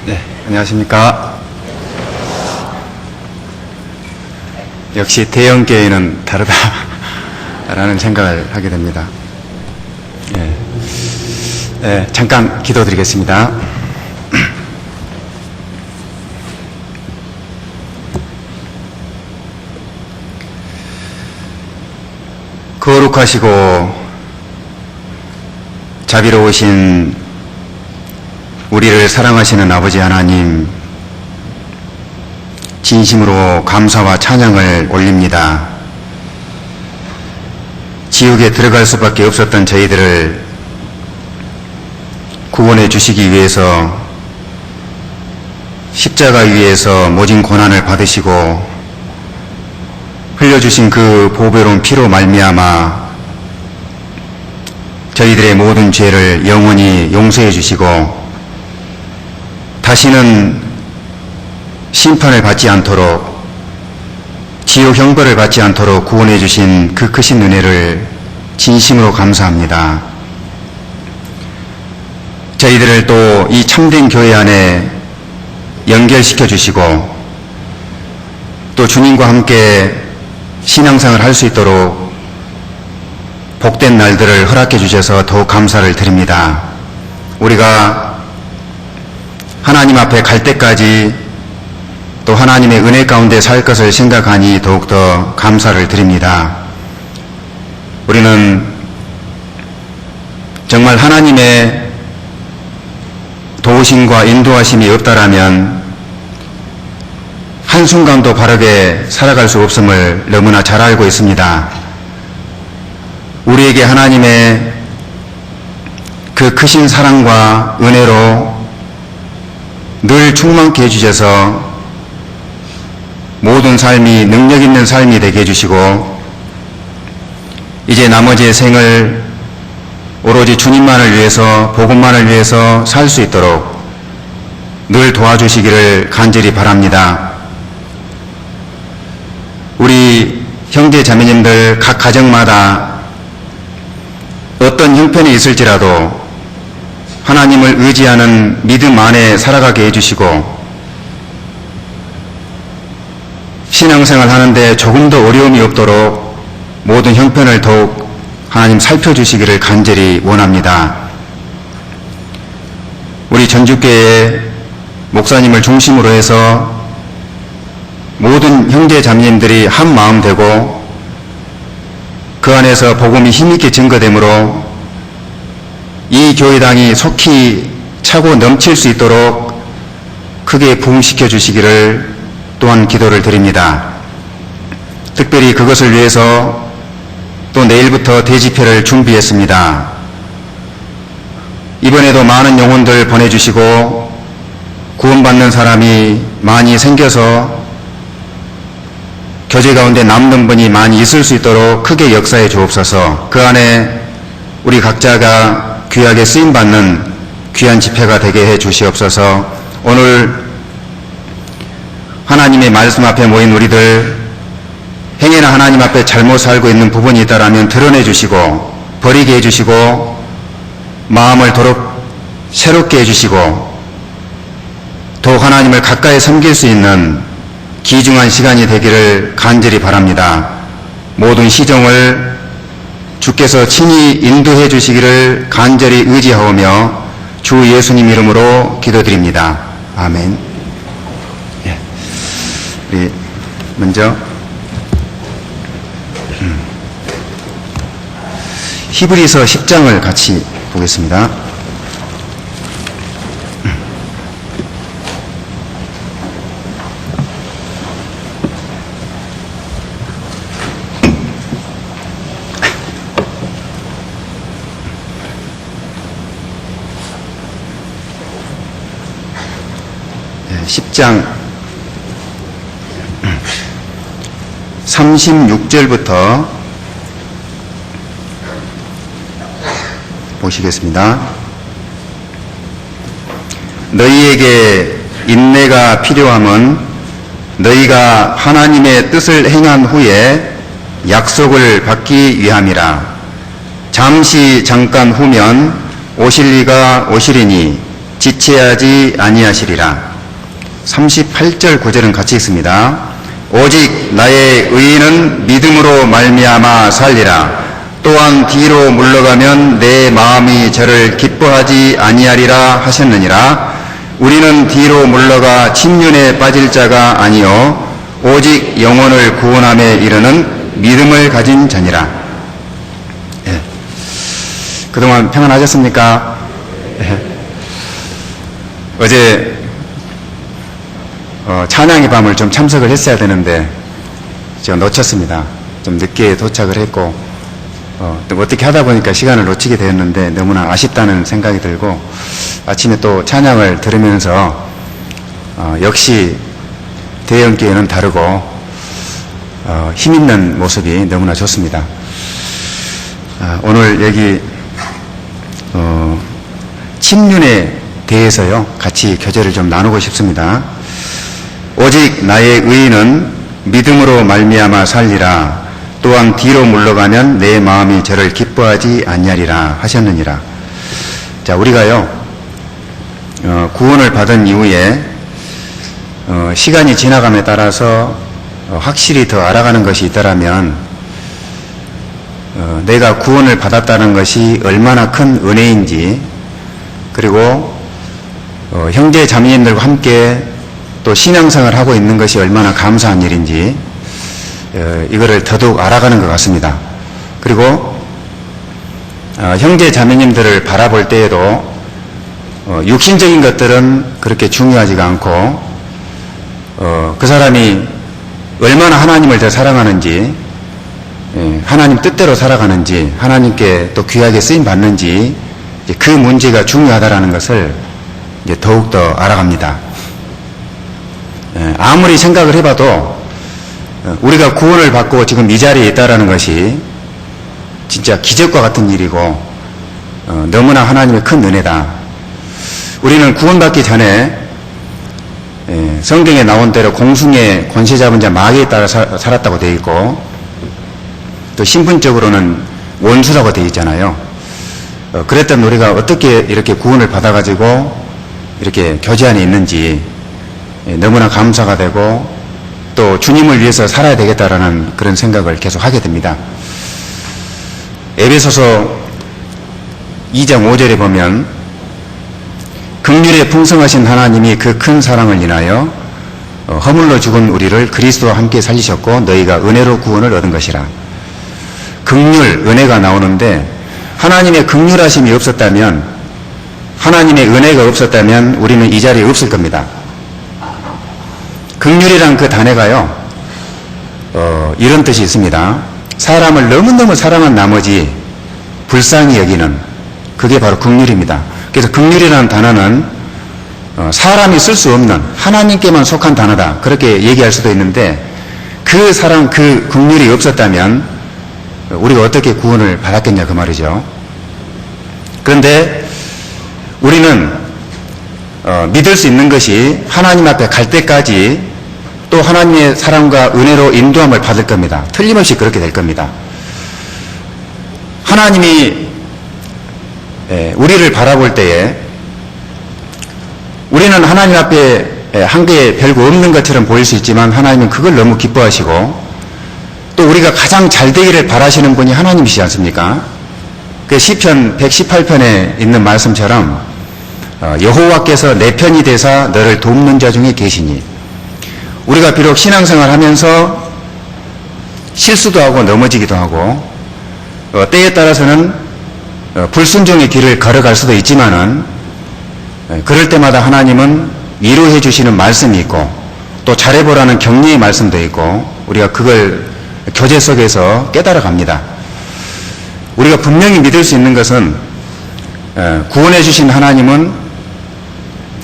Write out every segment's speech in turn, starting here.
네, 안녕하십니까. 역시 대형 교회는 다르다라는 생각을 하게 됩니다. 잠깐 기도드리겠습니다. 거룩하시고 자비로우신 우리를 사랑하시는 아버지 하나님, 진심으로 감사와 찬양을 올립니다. 지옥에 들어갈 수밖에 없었던 저희들을 구원해 주시기 위해서 십자가 위에서 모진 고난을 받으시고 흘려주신 그 보배로운 피로 말미암아 저희들의 모든 죄를 영원히 용서해 주시고 다시는 심판을 받지 않도록 지옥 형벌을 받지 않도록 구원해 주신 그 크신 은혜를 진심으로 감사합니다. 저희들을 또 이 참된 교회 안에 연결시켜 주시고 또 주님과 함께 신앙생활을 할 수 있도록 복된 날들을 허락해 주셔서 더욱 감사를 드립니다. 우리가 하나님 앞에 갈 때까지 또 하나님의 은혜 가운데 살 것을 생각하니 더욱더 감사를 드립니다. 우리는 정말 하나님의 도우심과 인도하심이 없다라면 한순간도 바르게 살아갈 수 없음을 너무나 잘 알고 있습니다. 우리에게 하나님의 그 크신 사랑과 은혜로 늘 충만케 해주셔서 모든 삶이 능력 있는 삶이 되게 해주시고 이제 나머지의 생을 오로지 주님만을 위해서 복음만을 위해서 살 수 있도록 늘 도와주시기를 간절히 바랍니다. 우리 형제 자매님들 각 가정마다 어떤 형편이 있을지라도 하나님을 의지하는 믿음 안에 살아가게 해주시고 신앙생활 하는데 조금도 어려움이 없도록 모든 형편을 더욱 하나님 살펴주시기를 간절히 원합니다. 우리 전주교회 목사님을 중심으로 해서 모든 형제 자매님들이 한 마음 되고 그 안에서 복음이 힘있게 증거되므로 이 교회당이 속히 차고 넘칠 수 있도록 크게 부흥시켜 주시기를 또한 기도를 드립니다. 특별히 그것을 위해서 또 내일부터 대집회를 준비했습니다. 이번에도 많은 영혼들 보내주시고 구원받는 사람이 많이 생겨서 교제 가운데 남는 분이 많이 있을 수 있도록 크게 역사해 주옵소서. 그 안에 우리 각자가 귀하게 쓰임받는 귀한 집회가 되게 해 주시옵소서. 오늘 하나님의 말씀 앞에 모인 우리들 행여나 하나님 앞에 잘못 살고 있는 부분이 있다라면 드러내 주시고 버리게 해 주시고 마음을 도록 새롭게 해 주시고 더욱 하나님을 가까이 섬길 수 있는 귀중한 시간이 되기를 간절히 바랍니다. 모든 시정을 주께서 친히 인도해 주시기를 간절히 의지하오며 주 예수님 이름으로 기도드립니다. 아멘. 예. 우리 먼저 히브리서 10장을 같이 보겠습니다. 네, 10장 36절부터 보시겠습니다. 너희에게 인내가 필요함은 너희가 하나님의 뜻을 행한 후에 약속을 받기 위함이라. 잠시 잠깐 후면 오실 이가 오시리니 지체하지 아니하시리라. 38절 9절은 같이 있습니다. 오직 나의 의인은 믿음으로 말미암아 살리라. 또한 뒤로 물러가면 내 마음이 저를 기뻐하지 아니하리라 하셨느니라. 우리는 뒤로 물러가 침륜에 빠질 자가 아니요 오직 영혼을 구원함에 이르는 믿음을 가진 자니라. 예. 그동안 평안하셨습니까? 예. 어제 찬양의 밤을 좀 참석을 했어야 되는데 제가 놓쳤습니다. 좀 늦게 도착을 했고 또 어떻게 하다 보니까 시간을 놓치게 되었는데 너무나 아쉽다는 생각이 들고 아침에 또 찬양을 들으면서 역시 대형교회는 다르고 힘있는 모습이 너무나 좋습니다. 오늘 여기 침륜에 대해서요 같이 교제를 좀 나누고 싶습니다. 오직 나의 의인은 믿음으로 말미암아 살리라. 또한 뒤로 물러가면 내 마음이 저를 기뻐하지 않냐리라 하셨느니라. 자, 우리가요 구원을 받은 이후에 시간이 지나감에 따라서 확실히 더 알아가는 것이 있더라면 내가 구원을 받았다는 것이 얼마나 큰 은혜인지, 그리고 형제 자매님들과 함께 또 신앙생활을 하고 있는 것이 얼마나 감사한 일인지 이거를 더더욱 알아가는 것 같습니다. 그리고 형제 자매님들을 바라볼 때에도 육신적인 것들은 그렇게 중요하지가 않고 그 사람이 얼마나 하나님을 더 사랑하는지, 하나님 뜻대로 살아가는지, 하나님께 또 귀하게 쓰임 받는지, 그 문제가 중요하다라는 것을 이제 더욱더 알아갑니다. 아무리 생각을 해봐도 우리가 구원을 받고 지금 이 자리에 있다라는 것이 진짜 기적과 같은 일이고 너무나 하나님의 큰 은혜다. 우리는 구원받기 전에 성경에 나온 대로 공중의 권세 잡은 자 마귀에 따라 살았다고 되어 있고, 또 신분적으로는 원수라고 되어 있잖아요. 그랬던 우리가 어떻게 이렇게 구원을 받아가지고 이렇게 교제 안에 있는지 너무나 감사가 되고, 또 주님을 위해서 살아야 되겠다라는 그런 생각을 계속 하게 됩니다. 에베소서 2장 5절에 보면 긍휼에 풍성하신 하나님이 그 큰 사랑을 인하여 허물로 죽은 우리를 그리스도와 함께 살리셨고 너희가 은혜로 구원을 얻은 것이라. 긍휼, 은혜가 나오는데 하나님의 긍휼하심이 없었다면, 하나님의 은혜가 없었다면 우리는 이 자리에 없을 겁니다. 긍휼이란 그 단어가요 이런 뜻이 있습니다. 사람을 너무너무 사랑한 나머지 불쌍히 여기는, 그게 바로 긍휼입니다. 그래서 긍휼이라는 단어는 사람이 쓸 수 없는 하나님께만 속한 단어다, 그렇게 얘기할 수도 있는데, 그 사랑, 그 긍휼이 없었다면 우리가 어떻게 구원을 받았겠냐 그 말이죠. 그런데 우리는 믿을 수 있는 것이 하나님 앞에 갈 때까지 또 하나님의 사랑과 은혜로 인도함을 받을 겁니다. 틀림없이 그렇게 될 겁니다. 하나님이 우리를 바라볼 때에 우리는 하나님 앞에 한 게 별거 없는 것처럼 보일 수 있지만 하나님은 그걸 너무 기뻐하시고, 또 우리가 가장 잘 되기를 바라시는 분이 하나님이시지 않습니까? 그 시편 118편에 있는 말씀처럼 여호와께서 내 편이 되사 너를 돕는 자 중에 계시니, 우리가 비록 신앙생활 하면서 실수도 하고 넘어지기도 하고 때에 따라서는 불순종의 길을 걸어갈 수도 있지만은 그럴 때마다 하나님은 위로해 주시는 말씀이 있고 또 잘해보라는 격려의 말씀도 있고 우리가 그걸 교제 속에서 깨달아 갑니다. 우리가 분명히 믿을 수 있는 것은 구원해 주신 하나님은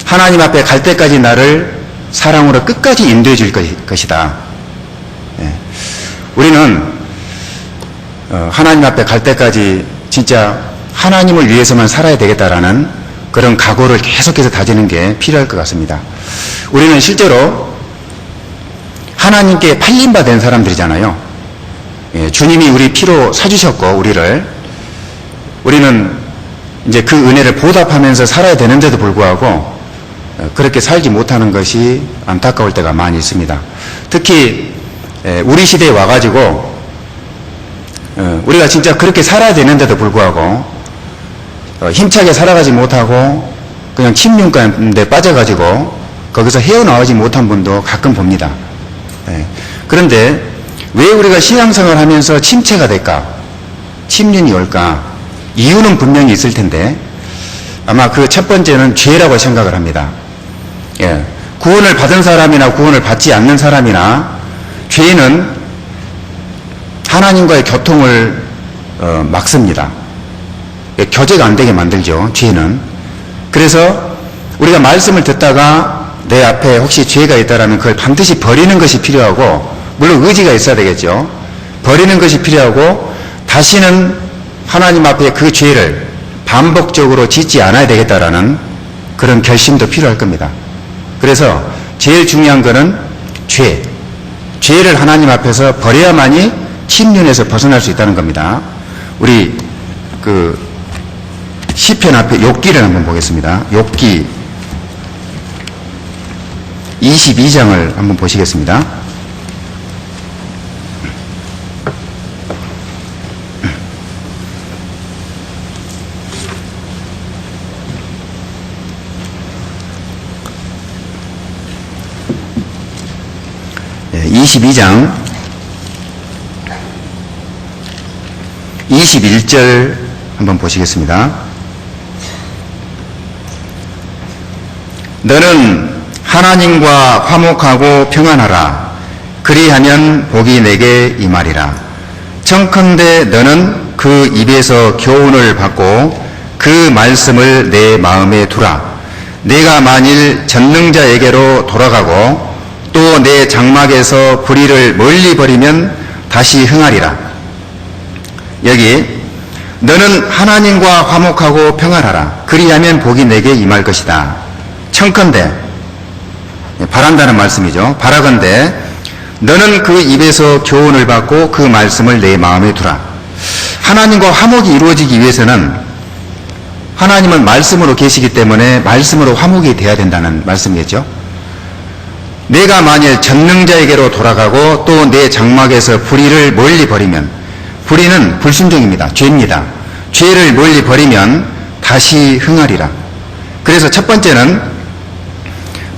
하나님 앞에 갈 때까지 나를 사랑으로 끝까지 인도해 줄 것이다. 우리는 하나님 앞에 갈 때까지 진짜 하나님을 위해서만 살아야 되겠다라는 그런 각오를 계속해서 다지는 게 필요할 것 같습니다. 우리는 실제로 하나님께 팔림바 된 사람들이잖아요. 주님이 우리 피로 사주셨고 우리는 이제 그 은혜를 보답하면서 살아야 되는데도 불구하고 그렇게 살지 못하는 것이 안타까울 때가 많이 있습니다. 특히 우리 시대에 와가지고 우리가 진짜 그렇게 살아야 되는데도 불구하고 힘차게 살아가지 못하고 그냥 침륜 가운데 빠져가지고 거기서 헤어나오지 못한 분도 가끔 봅니다. 그런데 왜 우리가 신앙생활 하면서 침체가 될까? 침륜이 올까? 이유는 분명히 있을 텐데 아마 그 첫 번째는 죄라고 생각을 합니다. 구원을 받은 사람이나 구원을 받지 않는 사람이나 죄는 하나님과의 교통을 막습니다. 교제가 안 되게 만들죠, 죄는. 그래서 우리가 말씀을 듣다가 내 앞에 혹시 죄가 있다라면 그걸 반드시 버리는 것이 필요하고 물론 의지가 있어야 되겠죠. 버리는 것이 필요하고 다시는 하나님 앞에 그 죄를 반복적으로 짓지 않아야 되겠다라는 그런 결심도 필요할 겁니다. 그래서 제일 중요한 것은 죄를 하나님 앞에서 버려야만이 침륜에서 벗어날 수 있다는 겁니다. 우리 그 시편 앞에 욥기를 한번 보겠습니다. 욥기 22장을 한번 보시겠습니다. 네, 22장 21절 한번 보시겠습니다. 너는 하나님과 화목하고 평안하라. 그리하면 복이 내게 임하리라. 청컨대 너는 그 입에서 교훈을 받고 그 말씀을 내 마음에 두라. 내가 만일 전능자에게로 돌아가고 또 내 장막에서 불의를 멀리 버리면 다시 흥하리라. 여기 너는 하나님과 화목하고 평안하라. 그리하면 복이 내게 임할 것이다. 청컨대 바란다는 말씀이죠. 바라건대 너는 그 입에서 교훈을 받고 그 말씀을 내 마음에 두라. 하나님과 화목이 이루어지기 위해서는 하나님은 말씀으로 계시기 때문에 말씀으로 화목이 돼야 된다는 말씀이겠죠. 내가 만일 전능자에게로 돌아가고 또 내 장막에서 불의를 멀리 버리면, 불의는 불순종입니다. 죄입니다. 죄를 멀리 버리면 다시 흥하리라. 그래서 첫 번째는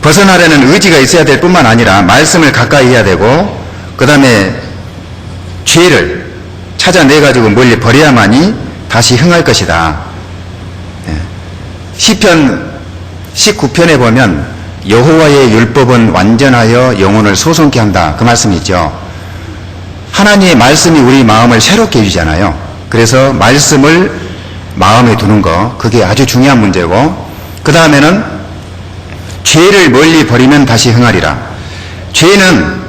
벗어나려는 의지가 있어야 될 뿐만 아니라 말씀을 가까이 해야 되고, 그 다음에 죄를 찾아내가지고 멀리 버려야만이 다시 흥할 것이다. 시편 19편에 보면 여호와의 율법은 완전하여 영혼을 소송케 한다. 그 말씀이 있죠. 하나님의 말씀이 우리 마음을 새롭게 해주잖아요. 그래서 말씀을 마음에 두는 거, 그게 아주 중요한 문제고, 그 다음에는 죄를 멀리 버리면 다시 흥하리라. 죄는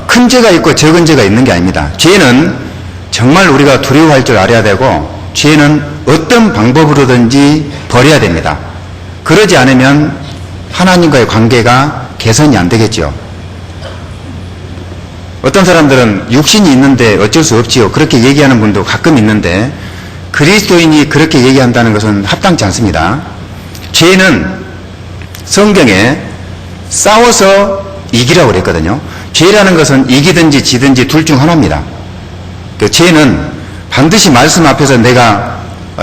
큰 죄가 있고 적은 죄가 있는 게 아닙니다. 죄는 정말 우리가 두려워할 줄 알아야 되고, 죄는 어떤 방법으로든지 버려야 됩니다. 그러지 않으면 하나님과의 관계가 개선이 안 되겠죠. 어떤 사람들은 육신이 있는데 어쩔 수 없지요. 그렇게 얘기하는 분도 가끔 있는데, 그리스도인이 그렇게 얘기한다는 것은 합당치 않습니다. 죄는 성경에 싸워서 이기라고 그랬거든요. 죄라는 것은 이기든지 지든지 둘 중 하나입니다. 그 죄는 반드시 말씀 앞에서 내가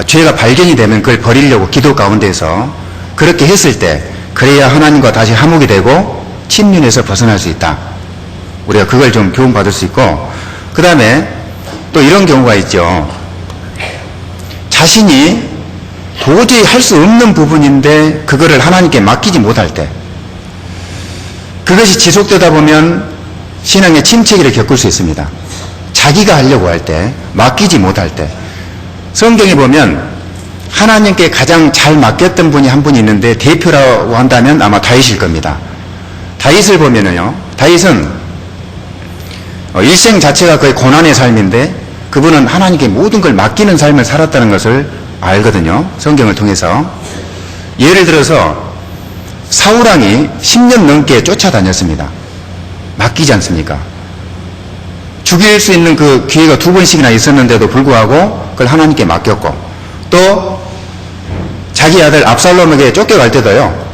죄가 발견이 되면 그걸 버리려고 기도 가운데서 그렇게 했을 때, 그래야 하나님과 다시 화목이 되고 침륜에서 벗어날 수 있다. 우리가 그걸 좀 교훈받을 수 있고, 그 다음에 또 이런 경우가 있죠. 자신이 도저히 할 수 없는 부분인데 그거를 하나님께 맡기지 못할 때, 그것이 지속되다 보면 신앙의 침체기를 겪을 수 있습니다. 자기가 하려고 할 때, 맡기지 못할 때. 성경에 보면 하나님께 가장 잘 맡겼던 분이 한 분이 있는데, 대표라고 한다면 아마 다윗일 겁니다. 다윗을 보면은요, 다윗은 일생 자체가 거의 고난의 삶인데 그분은 하나님께 모든 걸 맡기는 삶을 살았다는 것을 알거든요. 성경을 통해서. 예를 들어서 사울왕이 10년 넘게 쫓아다녔습니다. 맡기지 않습니까? 죽일 수 있는 그 기회가 2번씩이나 있었는데도 불구하고 그걸 하나님께 맡겼고, 또 자기 아들 압살롬에게 쫓겨갈 때도요,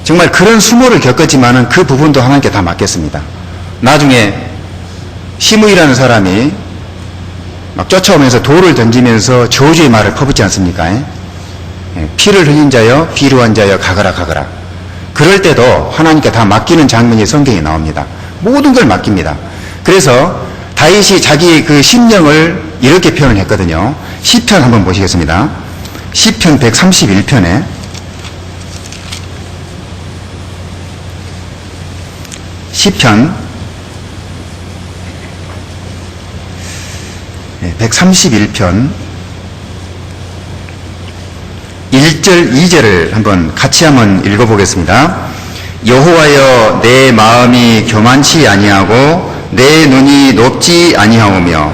정말 그런 수모를 겪었지만은 그 부분도 하나님께 다 맡겼습니다. 나중에 시므이라는 사람이 막 쫓아오면서 돌을 던지면서 저주의 말을 퍼붓지 않습니까? 피를 흘린 자여, 비루한 자여, 가거라 가거라. 그럴 때도 하나님께 다 맡기는 장면이 성경에 나옵니다. 모든 걸 맡깁니다. 그래서 다윗이 자기의 그 심령을 이렇게 표현을 했거든요. 시편 한번 보시겠습니다. 시편 131편에 시편 131편 1절 2절을 한번 같이 한번 읽어보겠습니다. 여호와여, 내 마음이 교만치 아니하고 내 눈이 높지 아니하오며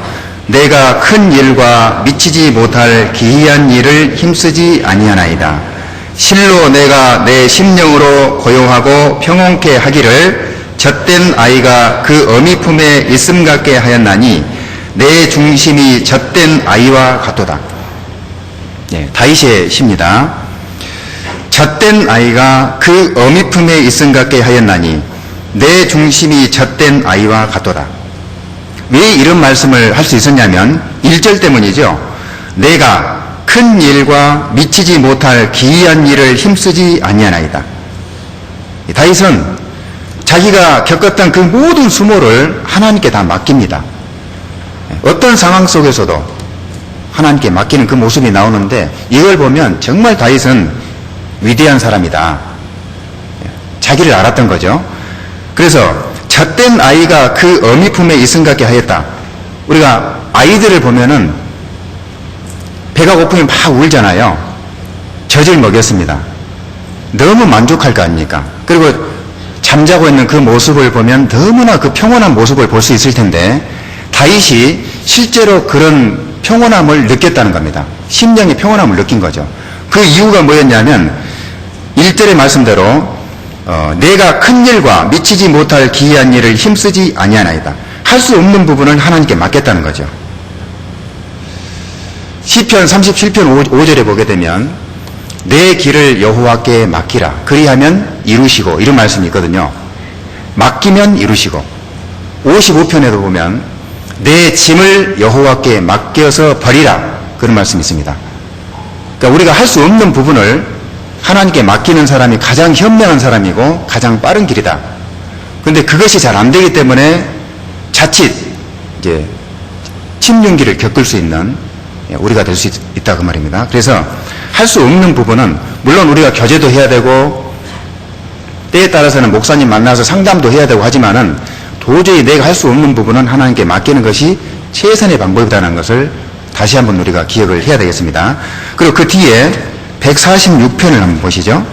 내가 큰 일과 미치지 못할 기이한 일을 힘쓰지 아니하나이다. 실로 내가 내 심령으로 고요하고 평온케 하기를 젖된 아이가 그 어미 품에 있음 같게 하였나니 내 중심이 젖된 아이와 같도다. 다윗의 시입니다. 젖된 아이가 그 어미 품에 있음 같게 하였나니 내 중심이 젖된 아이와 같도다. 왜 이런 말씀을 할 수 있었냐면 1절 때문이죠. 내가 큰 일과 미치지 못할 기이한 일을 힘쓰지 아니하나이다. 다윗은 자기가 겪었던 그 모든 수모를 하나님께 다 맡깁니다. 어떤 상황 속에서도 하나님께 맡기는 그 모습이 나오는데 이걸 보면 정말 다윗은 위대한 사람이다. 자기를 알았던 거죠. 그래서 젖된 아이가 그 어미 품에 있음 같게 하였다. 우리가 아이들을 보면은 배가 고프면 막 울잖아요. 젖을 먹였습니다. 너무 만족할 거 아닙니까? 그리고 잠자고 있는 그 모습을 보면 너무나 그 평온한 모습을 볼 수 있을 텐데 다윗이 실제로 그런 평온함을 느꼈다는 겁니다. 심령의 평온함을 느낀 거죠. 그 이유가 뭐였냐면 1절의 말씀대로 내가 큰 일과 미치지 못할 기이한 일을 힘쓰지 아니하나이다. 할 수 없는 부분을 하나님께 맡겼다는 거죠. 시편 37편 5절에 보게 되면 내 길을 여호와께 맡기라 그리하면 이루시고 이런 말씀이 있거든요. 맡기면 이루시고 55편에도 보면 내 짐을 여호와께 맡겨서 버리라 그런 말씀이 있습니다. 그러니까 우리가 할 수 없는 부분을 하나님께 맡기는 사람이 가장 현명한 사람이고 가장 빠른 길이다. 그런데 그것이 잘 안 되기 때문에 자칫 이제 침륜기를 겪을 수 있는 우리가 될 수 있다 그 말입니다. 그래서 할 수 없는 부분은 물론 우리가 교제도 해야 되고 때에 따라서는 목사님 만나서 상담도 해야 되고 하지만은 도저히 내가 할 수 없는 부분은 하나님께 맡기는 것이 최선의 방법이라는 것을 다시 한번 우리가 기억을 해야 되겠습니다. 그리고 그 뒤에 146편을 한번 보시죠.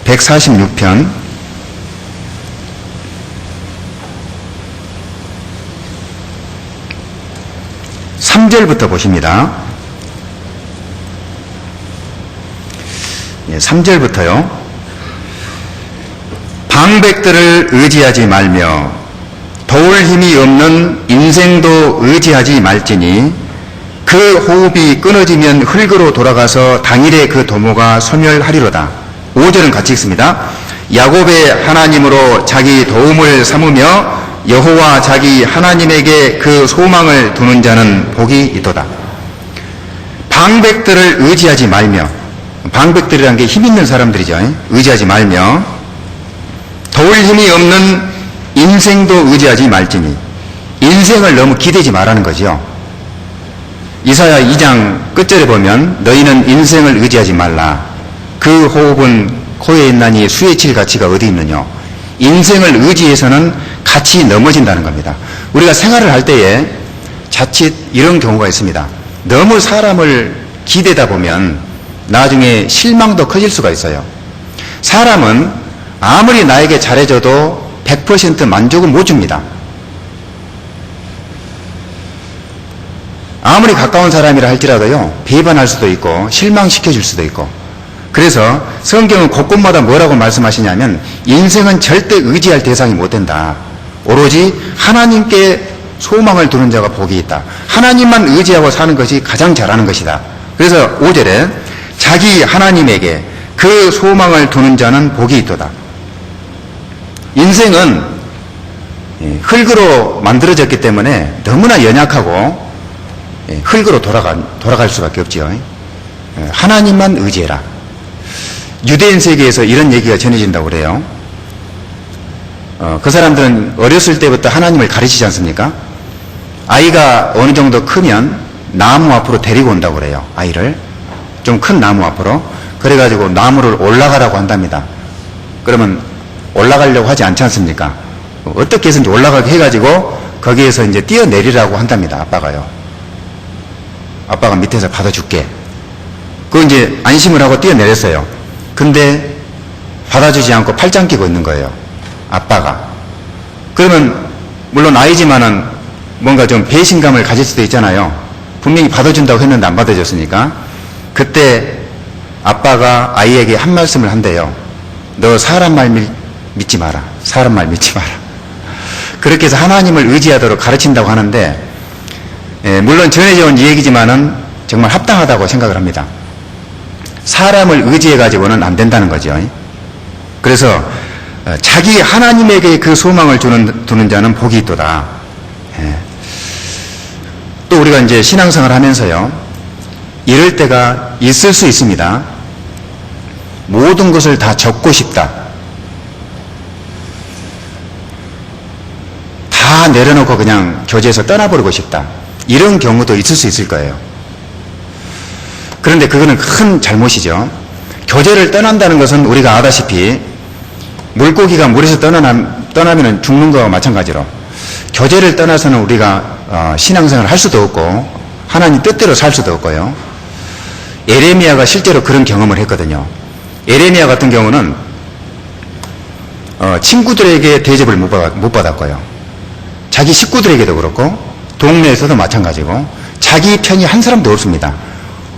146편 3절부터 보십니다. 3절부터요. 방백들을 의지하지 말며 도울 힘이 없는 인생도 의지하지 말지니 그 호흡이 끊어지면 흙으로 돌아가서 당일에 그 도모가 소멸하리로다. 5절은 같이 읽습니다. 야곱의 하나님으로 자기 도움을 삼으며 여호와 자기 하나님에게 그 소망을 두는 자는 복이 있도다. 방백들을 의지하지 말며, 방백들이란 게 힘 있는 사람들이죠. 의지하지 말며 도울 힘이 없는 인생도 의지하지 말지니, 인생을 너무 기대지 말라는 거죠. 이사야 2장 끝절에 보면 너희는 인생을 의지하지 말라. 그 호흡은 코에 있나니 수에 칠 가치가 어디 있느냐. 인생을 의지해서는 같이 넘어진다는 겁니다. 우리가 생활을 할 때에 자칫 이런 경우가 있습니다. 너무 사람을 기대다 보면 나중에 실망도 커질 수가 있어요. 사람은 아무리 나에게 잘해줘도 100% 만족은 못 줍니다. 아무리 가까운 사람이라 할지라도요, 배반할 수도 있고 실망시켜줄 수도 있고. 그래서 성경은 곳곳마다 뭐라고 말씀하시냐면 인생은 절대 의지할 대상이 못 된다. 오로지 하나님께 소망을 두는 자가 복이 있다. 하나님만 의지하고 사는 것이 가장 잘하는 것이다. 그래서 5절에 자기 하나님에게 그 소망을 두는 자는 복이 있도다. 인생은 흙으로 만들어졌기 때문에 너무나 연약하고 흙으로 돌아갈 수밖에 없지요. 하나님만 의지해라. 유대인 세계에서 이런 얘기가 전해진다고 그래요. 그 사람들은 어렸을 때부터 하나님을 가르치지 않습니까? 아이가 어느 정도 크면 나무 앞으로 데리고 온다고 그래요. 아이를 좀 큰 나무 앞으로. 그래가지고 나무를 올라가라고 한답니다. 그러면 올라가려고 하지 않지 않습니까? 어떻게 해서든지 올라가게 해가지고 거기에서 이제 뛰어내리라고 한답니다. 아빠가요. 아빠가 밑에서 받아줄게. 그거 이제 안심을 하고 뛰어내렸어요. 근데 받아주지 않고 팔짱 끼고 있는 거예요. 아빠가. 그러면 물론 아이지만은 뭔가 좀 배신감을 가질 수도 있잖아요. 분명히 받아준다고 했는데 안 받아줬으니까. 그때 아빠가 아이에게 한 말씀을 한대요. 너 사람 말 믿지 마라. 사람 말 믿지 마라. 그렇게 해서 하나님을 의지하도록 가르친다고 하는데, 물론 전해져 온 얘기지만은 정말 합당하다고 생각을 합니다. 사람을 의지해가지고는 안 된다는 거죠. 그래서 자기 하나님에게 그 소망을 두는 자는 복이 있도다. 또 우리가 이제 신앙생활 하면서요, 이럴 때가 있을 수 있습니다. 모든 것을 다 접고 싶다. 다 내려놓고 그냥 교제에서 떠나버리고 싶다. 이런 경우도 있을 수 있을 거예요. 그런데 그거는 큰 잘못이죠. 교제를 떠난다는 것은 우리가 아다시피 물고기가 물에서 떠나면 죽는 거와 마찬가지로 교제를 떠나서는 우리가 신앙생활을 할 수도 없고 하나님 뜻대로 살 수도 없고요. 에레미야가 실제로 그런 경험을 했거든요. 에레미야 같은 경우는 친구들에게 대접을 못 받았고요. 자기 식구들에게도 그렇고 동네에서도 마찬가지고 자기 편이 한 사람도 없습니다.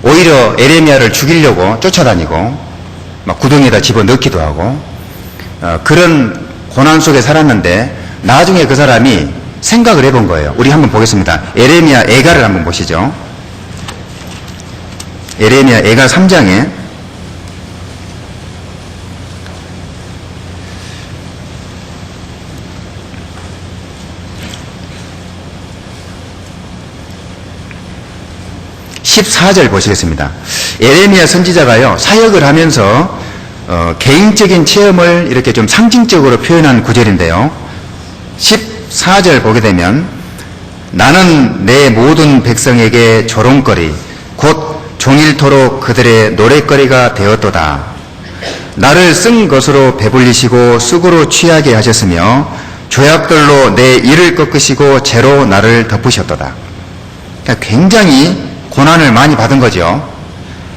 오히려 에레미야를 죽이려고 쫓아다니고 막 구덩이에다 집어넣기도 하고 그런 고난 속에 살았는데 나중에 그 사람이 생각을 해본 거예요. 우리 한번 보겠습니다. 에레미야 애가를 한번 보시죠. 에레미야 애가 3장에 14절 보시겠습니다. 에레미야 선지자가요, 사역을 하면서 개인적인 체험을 이렇게 좀 상징적으로 표현한 구절인데요. 14절 보게 되면 나는 내 모든 백성에게 조롱거리 곧 종일토록 그들의 노랫거리가 되었도다. 나를 쓴 것으로 배불리시고 쑥으로 취하게 하셨으며 조약돌로 내 이를 꺾으시고 재로 나를 덮으셨도다. 그러니까 굉장히 고난을 많이 받은 거죠.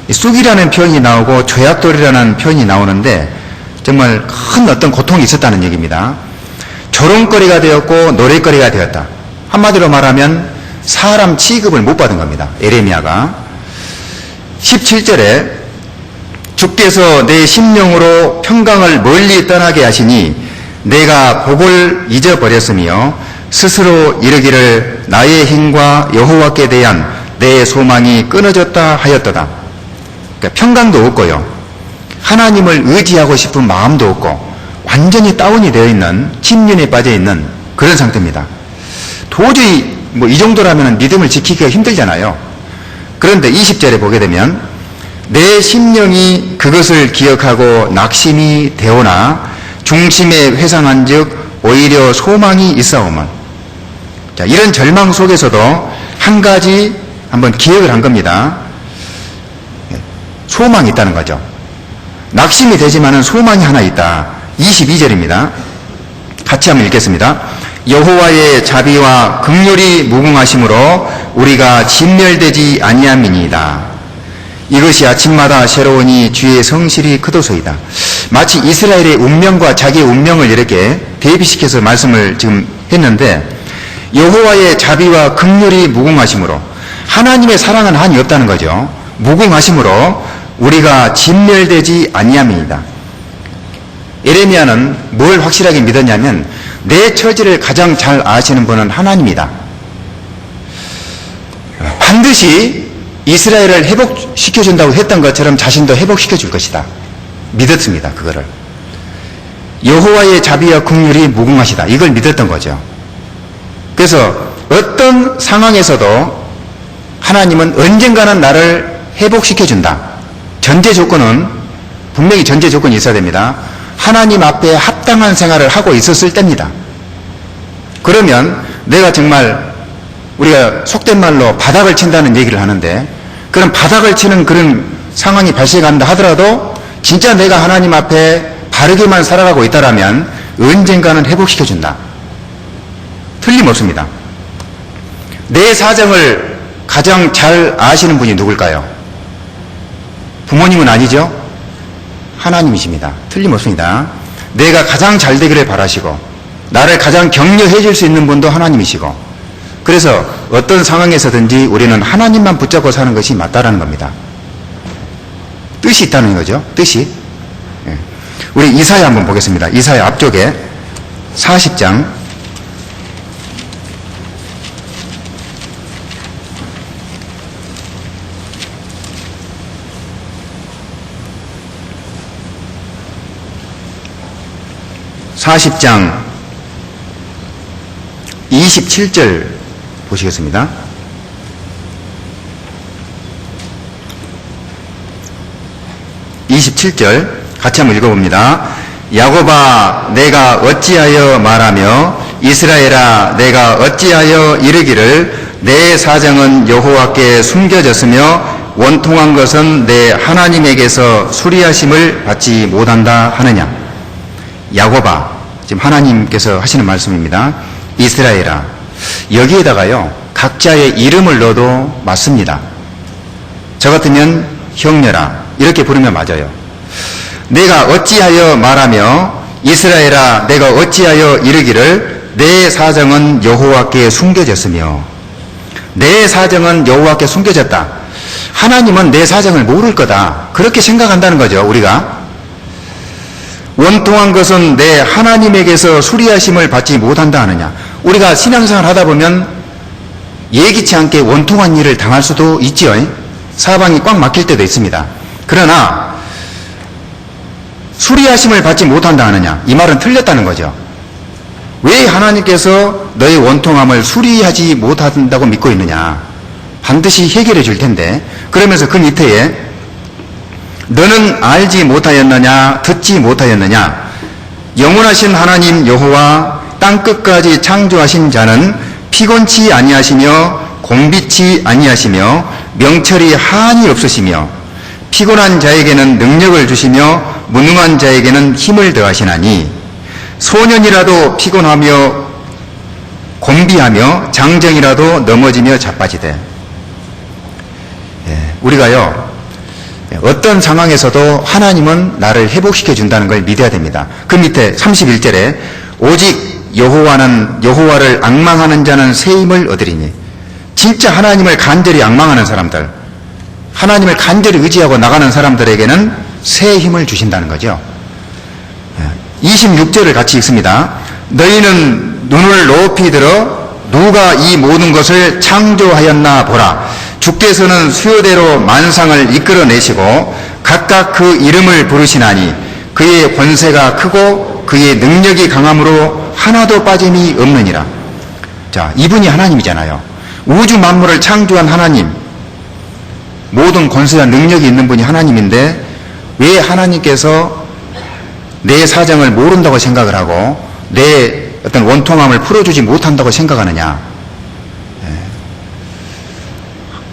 쑥이라는 표현이 나오고 조약돌이라는 표현이 나오는데 정말 큰 어떤 고통이 있었다는 얘기입니다. 조롱거리가 되었고 노랫거리가 되었다. 한마디로 말하면 사람 취급을 못 받은 겁니다. 에레미야가 17절에 주께서 내 심령으로 평강을 멀리 떠나게 하시니 내가 복을 잊어버렸으며 스스로 이르기를 나의 힘과 여호와께 대한 내 소망이 끊어졌다 하였도다. 그러니까 평강도 없고요. 하나님을 의지하고 싶은 마음도 없고 완전히 다운이 되어 있는 침륜에 빠져 있는 그런 상태입니다. 도저히 뭐 이 정도라면 믿음을 지키기가 힘들잖아요. 그런데 20절에 보게 되면 내 심령이 그것을 기억하고 낙심이 되오나 중심에 회상한 즉 오히려 소망이 있사오면. 자, 이런 절망 속에서도 한 가지 한번 기억을 한 겁니다. 소망이 있다는 거죠. 낙심이 되지만은 소망이 하나 있다. 22절입니다. 같이 한번 읽겠습니다. 여호와의 자비와 긍휼이 무궁하심으로 우리가 진멸되지 아니함이니이다. 이것이 아침마다 새로우니 주의 성실이 크도소이다. 마치 이스라엘의 운명과 자기의 운명을 이렇게 대비시켜서 말씀을 지금 했는데 여호와의 자비와 긍휼이 무궁하심으로 하나님의 사랑은 한이 없다는 거죠. 무궁하심으로 우리가 진멸되지 아니함이니이다. 에레미야는 뭘 확실하게 믿었냐면 내 처지를 가장 잘 아시는 분은 하나님이다. 반드시 이스라엘을 회복시켜준다고 했던 것처럼 자신도 회복시켜줄 것이다. 믿었습니다. 그거를. 여호와의 자비와 긍휼이 무궁하시다. 이걸 믿었던 거죠. 그래서 어떤 상황에서도 하나님은 언젠가는 나를 회복시켜준다. 전제 조건은 분명히 전제 조건이 있어야 됩니다. 하나님 앞에 합당한 생활을 하고 있었을 때입니다. 그러면 내가 정말 우리가 속된 말로 바닥을 친다는 얘기를 하는데 그런 바닥을 치는 그런 상황이 발생한다 하더라도 진짜 내가 하나님 앞에 바르게만 살아가고 있다라면 언젠가는 회복시켜준다. 틀림없습니다. 내 사정을 가장 잘 아시는 분이 누굴까요? 부모님은 아니죠? 하나님이십니다. 틀림없습니다. 내가 가장 잘 되기를 바라시고 나를 가장 격려해 줄 수 있는 분도 하나님이시고, 그래서 어떤 상황에서든지 우리는 하나님만 붙잡고 사는 것이 맞다라는 겁니다. 뜻이 있다는 거죠. 뜻이. 예. 우리 이사야 한번 보겠습니다. 이사야 앞쪽에 40장 40장 27절 보시겠습니다. 같이 한번 읽어봅니다. 야곱아 내가 어찌하여 말하며 이스라엘아 내가 어찌하여 이르기를 내 사정은 여호와께 숨겨졌으며 원통한 것은 내 하나님에게서 수리하심을 받지 못한다 하느냐. 야곱아, 지금 하나님께서 하시는 말씀입니다. 이스라엘아, 여기에다가요 각자의 이름을 넣어도 맞습니다. 저 같으면 형녀라 이렇게 부르면 맞아요. 내가 어찌하여 말하며 이스라엘아 내가 어찌하여 이르기를 내 사정은 여호와께 숨겨졌으며, 내 사정은 여호와께 숨겨졌다. 하나님은 내 사정을 모를 거다 그렇게 생각한다는 거죠. 우리가 원통한 것은 내 하나님에게서 수리하심을 받지 못한다 하느냐. 우리가 신앙생활 하다 보면 예기치 않게 원통한 일을 당할 수도 있지요. 사방이 꽉 막힐 때도 있습니다. 그러나 수리하심을 받지 못한다 하느냐, 이 말은 틀렸다는 거죠. 왜 하나님께서 너의 원통함을 수리하지 못한다고 믿고 있느냐. 반드시 해결해 줄 텐데, 그러면서 그 밑에 너는 알지 못하였느냐 듣지 못하였느냐. 영원하신 하나님 여호와 땅끝까지 창조하신 자는 피곤치 아니하시며 공비치 아니하시며 명철이 한이 없으시며 피곤한 자에게는 능력을 주시며 무능한 자에게는 힘을 더하시나니 소년이라도 피곤하며 곤비하며 장정이라도 넘어지며 자빠지되. 우리가요 어떤 상황에서도 하나님은 나를 회복시켜 준다는 걸 믿어야 됩니다. 그 밑에 31절에 오직 여호와를 앙망하는 자는 새 힘을 얻으리니. 진짜 하나님을 간절히 앙망하는 사람들, 하나님을 간절히 의지하고 나가는 사람들에게는 새 힘을 주신다는 거죠. 26절을 같이 읽습니다. 너희는 눈을 높이 들어 누가 이 모든 것을 창조하였나 보라. 주께서는 수요대로 만상을 이끌어내시고 각각 그 이름을 부르시나니 그의 권세가 크고 그의 능력이 강함으로 하나도 빠짐이 없느니라. 자, 이분이 하나님이잖아요. 우주 만물을 창조한 하나님, 모든 권세와 능력이 있는 분이 하나님인데 왜 하나님께서 내 사정을 모른다고 생각을 하고 내 어떤 원통함을 풀어주지 못한다고 생각하느냐.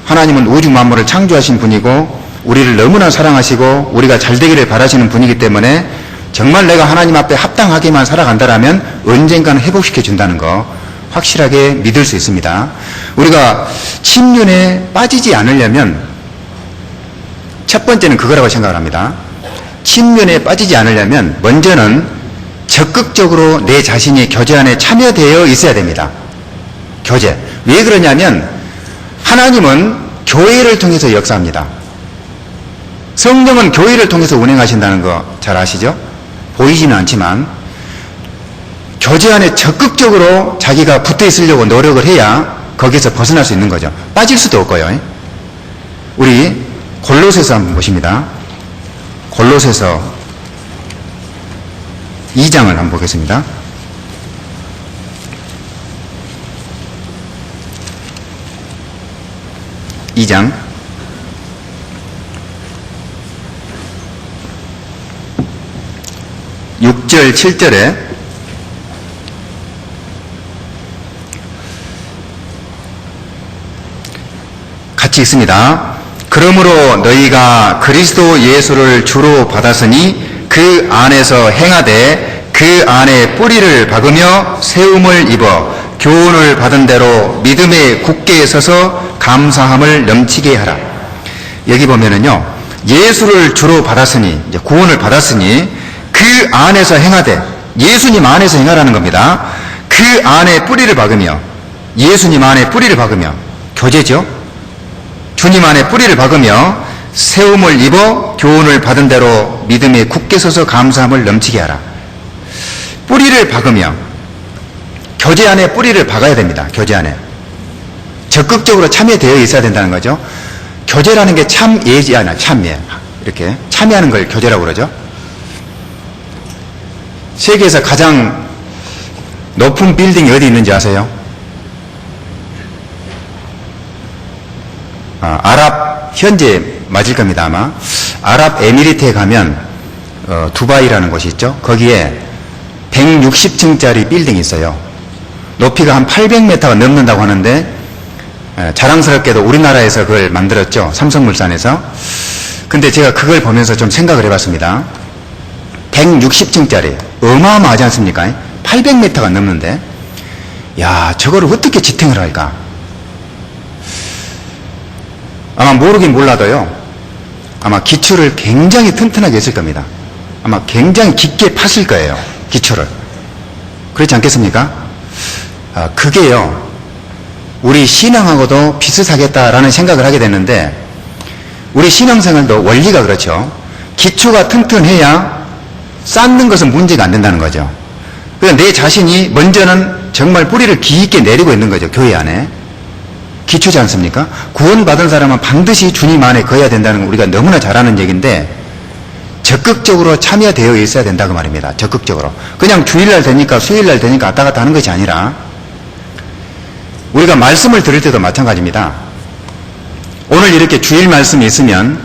하나님은 우주 만물을 창조하신 분이고 우리를 너무나 사랑하시고 우리가 잘 되기를 바라시는 분이기 때문에 정말 내가 하나님 앞에 합당하게만 살아간다라면 언젠가는 회복시켜 준다는 거 확실하게 믿을 수 있습니다. 우리가 침륜에 빠지지 않으려면 첫 번째는 그거라고 생각을 합니다. 침륜에 빠지지 않으려면 먼저는 적극적으로 내 자신이 교제 안에 참여되어 있어야 됩니다. 교제. 왜 그러냐면 하나님은 교회를 통해서 역사합니다. 성령은 교회를 통해서 운행하신다는 거 잘 아시죠? 보이지는 않지만 교제 안에 적극적으로 자기가 붙어 있으려고 노력을 해야 거기서 벗어날 수 있는 거죠. 빠질 수도 없고요. 우리 골로새서 한번 보십니다. 골로새서 2장을 한번 보겠습니다. 2장 6절 7절에 같이 있습니다. 그러므로 너희가 그리스도 예수를 주로 받았으니 그 안에서 행하되 그 안에 뿌리를 박으며 세움을 입어 교훈을 받은 대로 믿음에 굳게 서서 감사함을 넘치게 하라. 여기 보면은요, 예수를 주로 받았으니, 이제 구원을 받았으니 그 안에서 행하되, 예수님 안에서 행하라는 겁니다. 그 안에 뿌리를 박으며, 예수님 안에 뿌리를 박으며, 교제죠. 주님 안에 뿌리를 박으며 세움을 입어 교훈을 받은 대로 믿음에 굳게 서서 감사함을 넘치게 하라. 뿌리를 박으며, 교제 안에 뿌리를 박아야 됩니다. 교제 안에 적극적으로 참여되어 있어야 된다는 거죠. 교제라는 게 참예지, 참예, 이렇게 참여하는 걸 교제라고 그러죠. 세계에서 가장 높은 빌딩이 어디 있는지 아세요? 아랍, 현재 맞을 겁니다, 아마. 아랍에미리트에 가면 두바이라는 곳이 있죠. 거기에 160층짜리 빌딩이 있어요. 높이가 한 800m가 넘는다고 하는데, 자랑스럽게도 우리나라에서 그걸 만들었죠. 삼성물산에서. 근데 제가 그걸 보면서 좀 생각을 해봤습니다. 160층짜리 어마어마하지 않습니까? 800m가 넘는데, 야, 저거를 어떻게 지탱을 할까? 아마 모르긴 몰라도요, 아마 기초를 굉장히 튼튼하게 했을 겁니다. 아마 굉장히 깊게 팠을 거예요, 기초를. 그렇지 않겠습니까? 그게요, 우리 신앙하고도 비슷하겠다라는 생각을 하게 됐는데, 우리 신앙생활도 원리가 그렇죠. 기초가 튼튼해야 쌓는 것은 문제가 안 된다는 거죠. 그러니까 내 자신이 먼저는 정말 뿌리를 깊게 내리고 있는 거죠. 교회 안에. 기초지 않습니까? 구원받은 사람은 반드시 주님 안에 거해야 된다는 거 우리가 너무나 잘 아는 얘기인데, 적극적으로 참여되어 있어야 된다고 말입니다. 적극적으로. 그냥 주일날 되니까 수요일날 되니까 왔다 갔다 하는 것이 아니라, 우리가 말씀을 들을 때도 마찬가지입니다. 오늘 이렇게 주일 말씀이 있으면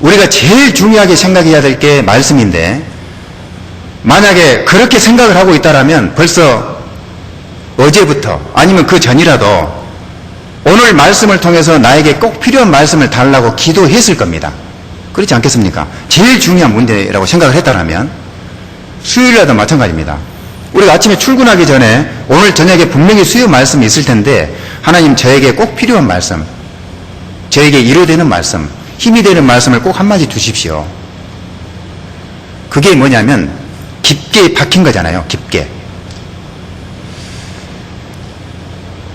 우리가 제일 중요하게 생각해야 될 게 말씀인데, 만약에 그렇게 생각을 하고 있다라면 벌써 어제부터 아니면 그 전이라도 오늘 말씀을 통해서 나에게 꼭 필요한 말씀을 달라고 기도했을 겁니다. 그렇지 않겠습니까? 제일 중요한 문제라고 생각을 했다라면 수요일날도 마찬가지입니다. 우리가 아침에 출근하기 전에 오늘 저녁에 분명히 수요 말씀이 있을 텐데, 하나님 저에게 꼭 필요한 말씀, 저에게 위로되는 말씀, 힘이 되는 말씀을 꼭 한마디 주십시오. 그게 뭐냐면 깊게 박힌 거잖아요. 깊게.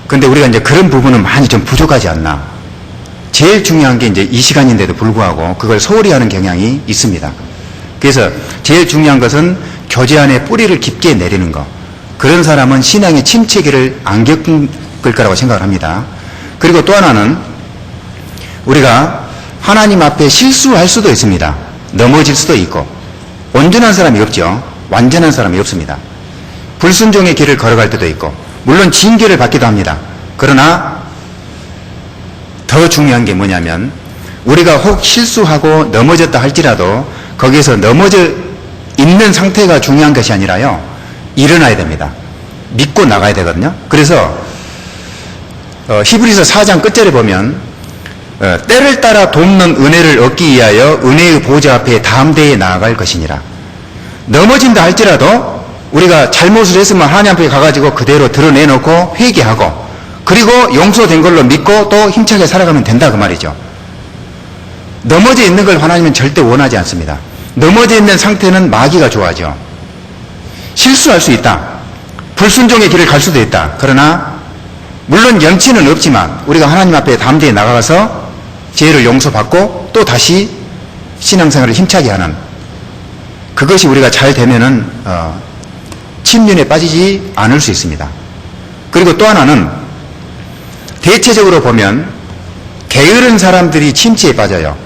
근데 우리가 이제 그런 부분은 많이 좀 부족하지 않나. 제일 중요한 게 이제 이 시간인데도 불구하고 그걸 소홀히 하는 경향이 있습니다. 그래서 제일 중요한 것은 교제 안에 뿌리를 깊게 내리는 것. 그런 사람은 신앙의 침체기를 안 겪을 거라고 생각을 합니다. 그리고 또 하나는 우리가 하나님 앞에 실수할 수도 있습니다. 넘어질 수도 있고. 온전한 사람이 없죠. 완전한 사람이 없습니다. 불순종의 길을 걸어갈 때도 있고, 물론 징계를 받기도 합니다. 그러나 더 중요한 게 뭐냐면, 우리가 혹 실수하고 넘어졌다 할지라도 거기에서 넘어져 있는 상태가 중요한 것이 아니라요, 일어나야 됩니다. 믿고 나가야 되거든요. 그래서 히브리서 4장 끝절에 보면 때를 따라 돕는 은혜를 얻기 위하여 은혜의 보좌 앞에 담대히 나아갈 것이니라. 넘어진다 할지라도 우리가 잘못을 했으면 하나님 앞에 가가지고 그대로 드러내놓고 회개하고, 그리고 용서된 걸로 믿고 또 힘차게 살아가면 된다, 그 말이죠. 넘어져 있는 걸 하나님은 절대 원하지 않습니다. 넘어져 있는 상태는 마귀가 좋아하죠. 실수할 수 있다. 불순종의 길을 갈 수도 있다. 그러나 물론 염치는 없지만 우리가 하나님 앞에 담대히 나가서 죄를 용서받고 또 다시 신앙생활을 힘차게 하는, 그것이 우리가 잘 되면은 침륜에 빠지지 않을 수 있습니다. 그리고 또 하나는 대체적으로 보면 게으른 사람들이 침체에 빠져요.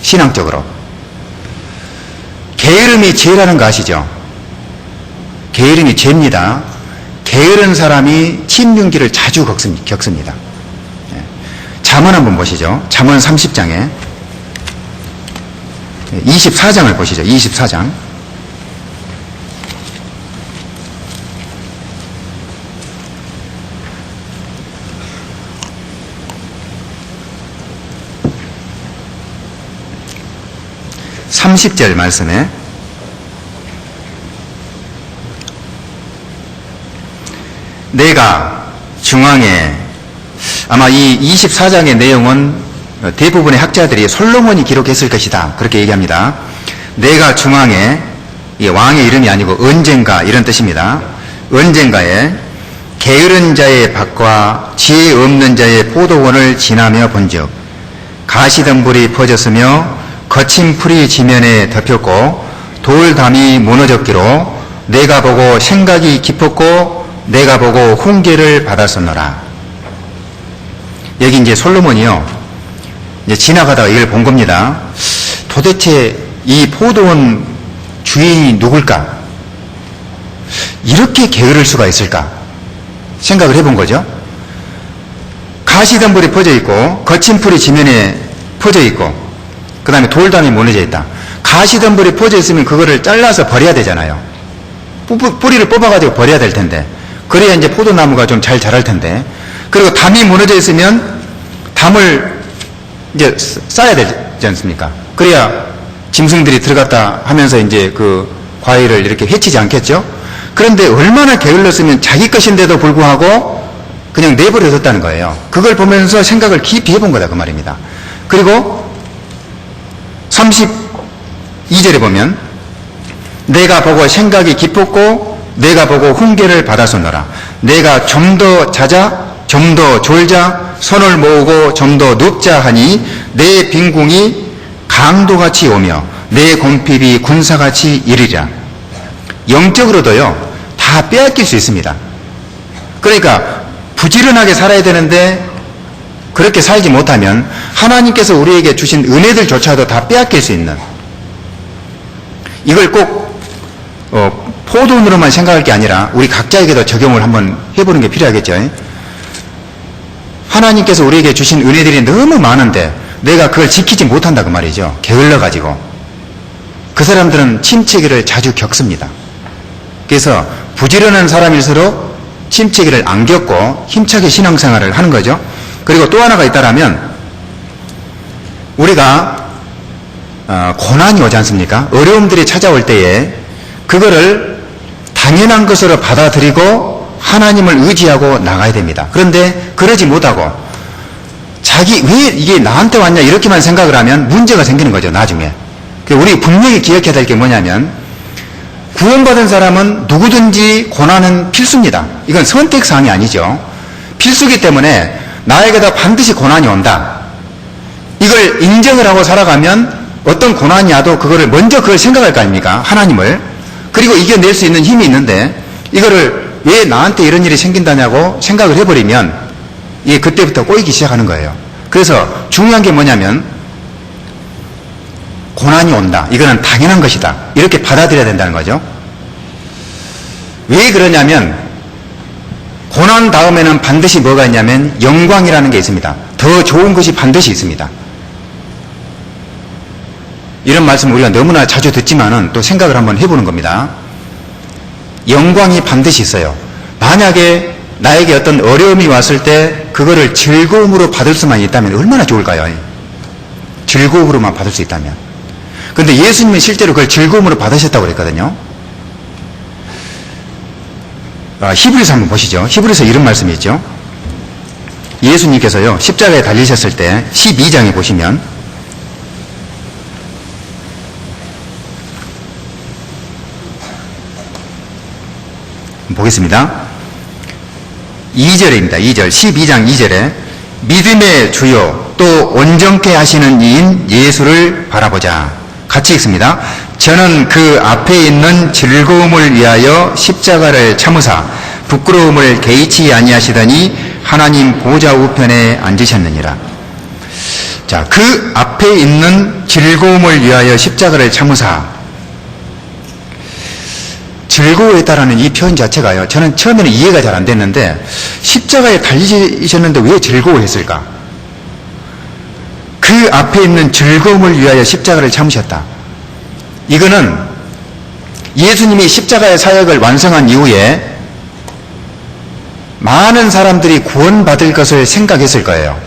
신앙적으로. 게으름이 죄라는 거 아시죠? 게으름이 죄입니다. 게으른 사람이 침륜기를 자주 겪습니다. 잠언 한번 보시죠. 잠언 30장에 24장을 보시죠. 24장. (30절) 말씀에 내가 중앙에, 아마 이 24장의 내용은 대부분의 학자들이 솔로몬이 기록했을 것이다, 그렇게 얘기합니다. 내가 중앙에 이게 왕의 이름이 아니고 언젠가 이런 뜻입니다. 언젠가에 게으른 자의 밭과 지혜 없는 자의 포도원을 지나며 본즉 가시덤불이 퍼졌으며 거친 풀이 지면에 덮였고 돌담이 무너졌기로 내가 보고 생각이 깊었고 내가 보고 훈계를 받았었노라. 여기 이제 솔로몬이요, 이제 지나가다가 이걸 본 겁니다. 도대체 이 포도원 주인이 누굴까? 이렇게 게으를 수가 있을까? 생각을 해본 거죠. 가시덤불이 퍼져 있고 거친 풀이 지면에 퍼져 있고 그 다음에 돌담이 무너져 있다. 가시덤불이 퍼져 있으면 그거를 잘라서 버려야 되잖아요. 뿌리를 뽑아가지고 버려야 될 텐데, 그래야 이제 포도나무가 좀 잘 자랄 텐데, 그리고 담이 무너져 있으면 담을 이제 쌓아야 되지 않습니까? 그래야 짐승들이 들어갔다 하면서 이제 그 과일을 이렇게 해치지 않겠죠? 그런데 얼마나 게을렀으면 자기 것인데도 불구하고 그냥 내버려 뒀다는 거예요. 그걸 보면서 생각을 깊이 해본 거다 그 말입니다. 그리고 32절에 보면 내가 보고 생각이 깊었고 내가 보고 훈계를 받았었노라. 내가 좀 더 자자 좀 더 졸자 손을 모으고 좀 더 눕자 하니 내 빈궁이 강도같이 오며 내 곰핍이 군사같이 이르리라. 영적으로도요 다 빼앗길 수 있습니다. 그러니까 부지런하게 살아야 되는데 그렇게 살지 못하면 하나님께서 우리에게 주신 은혜들조차도 다 빼앗길 수 있는, 이걸 꼭 포도원으로만 생각할 게 아니라 우리 각자에게도 적용을 한번 해보는 게 필요하겠죠. 하나님께서 우리에게 주신 은혜들이 너무 많은데 내가 그걸 지키지 못한다 그 말이죠. 게을러가지고. 그 사람들은 침체기를 자주 겪습니다. 그래서 부지런한 사람일수록 침체기를 안 겪고 힘차게 신앙생활을 하는 거죠. 그리고 또 하나가 있다라면 우리가 고난이 오지 않습니까? 어려움들이 찾아올 때에 그거를 당연한 것으로 받아들이고 하나님을 의지하고 나가야 됩니다. 그런데 그러지 못하고 자기 왜 이게 나한테 왔냐 이렇게만 생각을 하면 문제가 생기는 거죠. 나중에. 우리 분명히 기억해야 될 게 뭐냐면 구원받은 사람은 누구든지 고난은 필수입니다. 이건 선택사항이 아니죠. 필수기 때문에 나에게도 반드시 고난이 온다. 이걸 인정을 하고 살아가면 어떤 고난이 와도 그거를 먼저 그걸 생각할 거 아닙니까? 하나님을. 그리고 이겨낼 수 있는 힘이 있는데 이거를 왜 나한테 이런 일이 생긴다냐고 생각을 해버리면 이게 그때부터 꼬이기 시작하는 거예요. 그래서 중요한 게 뭐냐면 고난이 온다. 이거는 당연한 것이다. 이렇게 받아들여야 된다는 거죠. 왜 그러냐면 고난 다음에는 반드시 뭐가 있냐면 영광이라는 게 있습니다. 더 좋은 것이 반드시 있습니다. 이런 말씀 우리가 너무나 자주 듣지만은 또 생각을 한번 해보는 겁니다. 영광이 반드시 있어요. 만약에 나에게 어떤 어려움이 왔을 때 그거를 즐거움으로 받을 수만 있다면 얼마나 좋을까요? 즐거움으로만 받을 수 있다면. 그런데 예수님은 실제로 그걸 즐거움으로 받으셨다고 그랬거든요. 히브리서 한번 보시죠. 히브리서 이런 말씀이 있죠. 예수님께서요 십자가에 달리셨을 때 12장에 보시면 보겠습니다. 2절입니다. 2절 12장 2절에 믿음의 주요 또 온전케 하시는 이인 예수를 바라보자. 같이 읽습니다. 저는 그 앞에 있는 즐거움을 위하여 십자가를 참으사 부끄러움을 개의치 아니하시더니 하나님 보좌 우편에 앉으셨느니라. 자, 그 앞에 있는 즐거움을 위하여 십자가를 참으사. 즐거워했다라는 이 표현 자체가요, 저는 처음에는 이해가 잘 안 됐는데 십자가에 달리셨는데 왜 즐거워했을까? 그 앞에 있는 즐거움을 위하여 십자가를 참으셨다. 이거는 예수님이 십자가의 사역을 완성한 이후에 많은 사람들이 구원받을 것을 생각했을 거예요.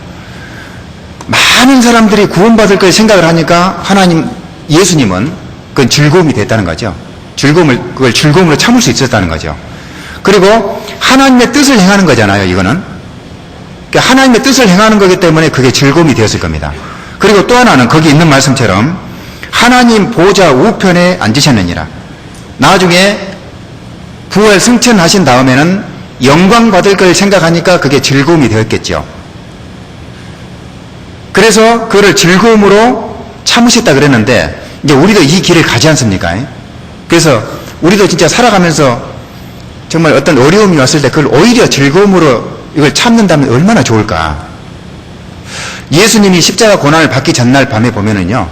많은 사람들이 구원받을 것을 생각을 하니까 하나님, 예수님은 그건 즐거움이 됐다는 거죠. 그걸 즐거움으로 참을 수 있었다는 거죠. 그리고 하나님의 뜻을 행하는 거잖아요, 이거는. 그러니까 하나님의 뜻을 행하는 거기 때문에 그게 즐거움이 되었을 겁니다. 그리고 또 하나는 거기 있는 말씀처럼 하나님 보좌 우편에 앉으셨느니라. 나중에 부활 승천하신 다음에는 영광 받을 걸 생각하니까 그게 즐거움이 되었겠죠. 그래서 그를 즐거움으로 참으셨다 그랬는데 이제 우리도 이 길을 가지 않습니까? 그래서 우리도 진짜 살아가면서 정말 어떤 어려움이 왔을 때 그걸 오히려 즐거움으로 이걸 참는다면 얼마나 좋을까. 예수님이 십자가 고난을 받기 전날 밤에 보면은요,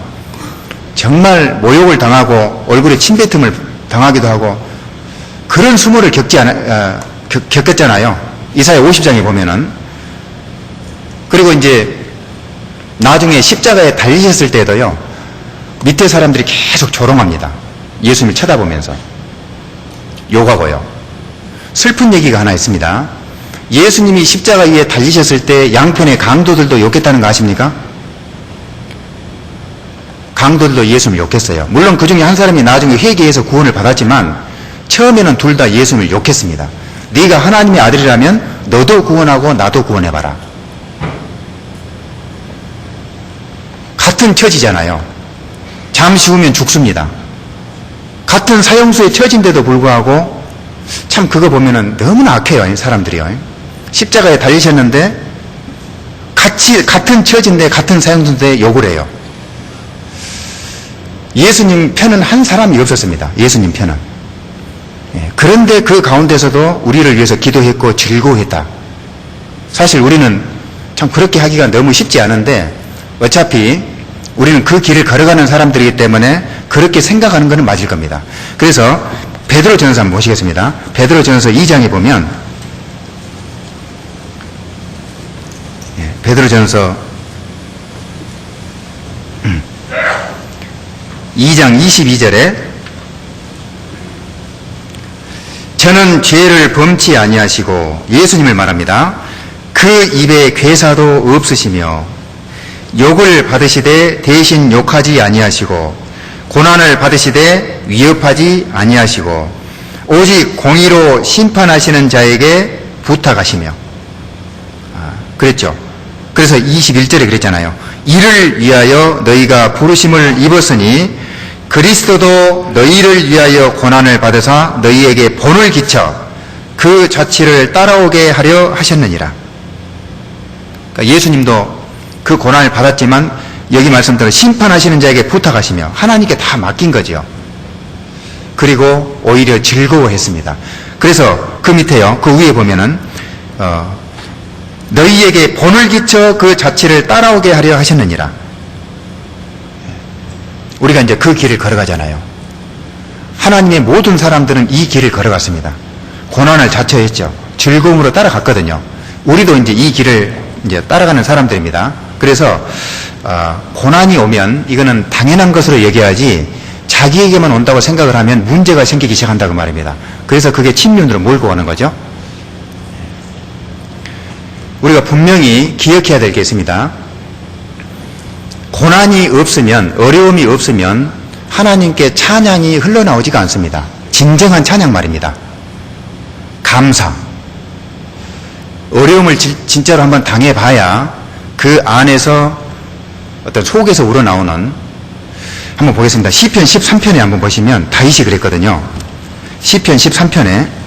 정말 모욕을 당하고 얼굴에 침뱉음을 당하기도 하고 그런 수모를 겪었잖아요. 이사야 50장에 보면은. 그리고 이제 나중에 십자가에 달리셨을 때도요, 밑에 사람들이 계속 조롱합니다. 예수님을 쳐다보면서 욕하고요. 슬픈 얘기가 하나 있습니다. 예수님이 십자가 위에 달리셨을 때 양편의 강도들도 욕했다는 거 아십니까? 강도들도 예수님을 욕했어요. 물론 그 중에 한 사람이 나중에 회개해서 구원을 받았지만 처음에는 둘 다 예수님을 욕했습니다. 네가 하나님의 아들이라면 너도 구원하고 나도 구원해봐라. 같은 처지잖아요. 잠시 후면 죽습니다. 같은 사형수에 처진데도 불구하고 참 그거 보면은 너무나 악해요. 사람들이요. 십자가에 달리셨는데 같은 처지인데 같은 사형수인데 욕을 해요. 예수님 편은 한 사람이 없었습니다. 예수님 편은. 그런데 그 가운데서도 우리를 위해서 기도했고 즐거워했다. 사실 우리는 참 그렇게 하기가 너무 쉽지 않은데 어차피 우리는 그 길을 걸어가는 사람들이기 때문에 그렇게 생각하는 것은 맞을 겁니다. 그래서 베드로전서 한번 보시겠습니다. 베드로전서 2장에 보면 베드로전서 2장 22절에 저는 죄를 범치 아니하시고 예수님을 말합니다. 그 입에 괴사도 없으시며 욕을 받으시되 대신 욕하지 아니하시고 고난을 받으시되 위협하지 아니하시고 오직 공의로 심판하시는 자에게 부탁하시며 그랬죠. 그래서 21절에 그랬잖아요. 이를 위하여 너희가 부르심을 입었으니 그리스도도 너희를 위하여 고난을 받으사 너희에게 본을 끼쳐 그 자취를 따라오게 하려 하셨느니라. 그러니까 예수님도 그 고난을 받았지만 여기 말씀대로 심판하시는 자에게 부탁하시며 하나님께 다 맡긴 거죠. 그리고 오히려 즐거워했습니다. 그래서 그 밑에요. 그 위에 보면은 너희에게 본을 끼쳐 그 자취를 따라오게 하려 하셨느니라. 우리가 이제 그 길을 걸어가잖아요. 하나님의 모든 사람들은 이 길을 걸어갔습니다. 고난을 자처했죠. 즐거움으로 따라갔거든요. 우리도 이제 이 길을 이제 따라가는 사람들입니다. 그래서 고난이 오면 이거는 당연한 것으로 얘기하지 자기에게만 온다고 생각을 하면 문제가 생기기 시작한다고 말입니다. 그래서 그게 침륜으로 몰고 오는 거죠. 우리가 분명히 기억해야 될 게 있습니다. 고난이 없으면, 어려움이 없으면 하나님께 찬양이 흘러나오지가 않습니다. 진정한 찬양 말입니다. 감사. 어려움을 진짜로 한번 당해봐야 그 안에서 어떤 속에서 우러나오는, 한번 보겠습니다. 시편 13편에 한번 보시면 다윗이 그랬거든요. 시편 13편에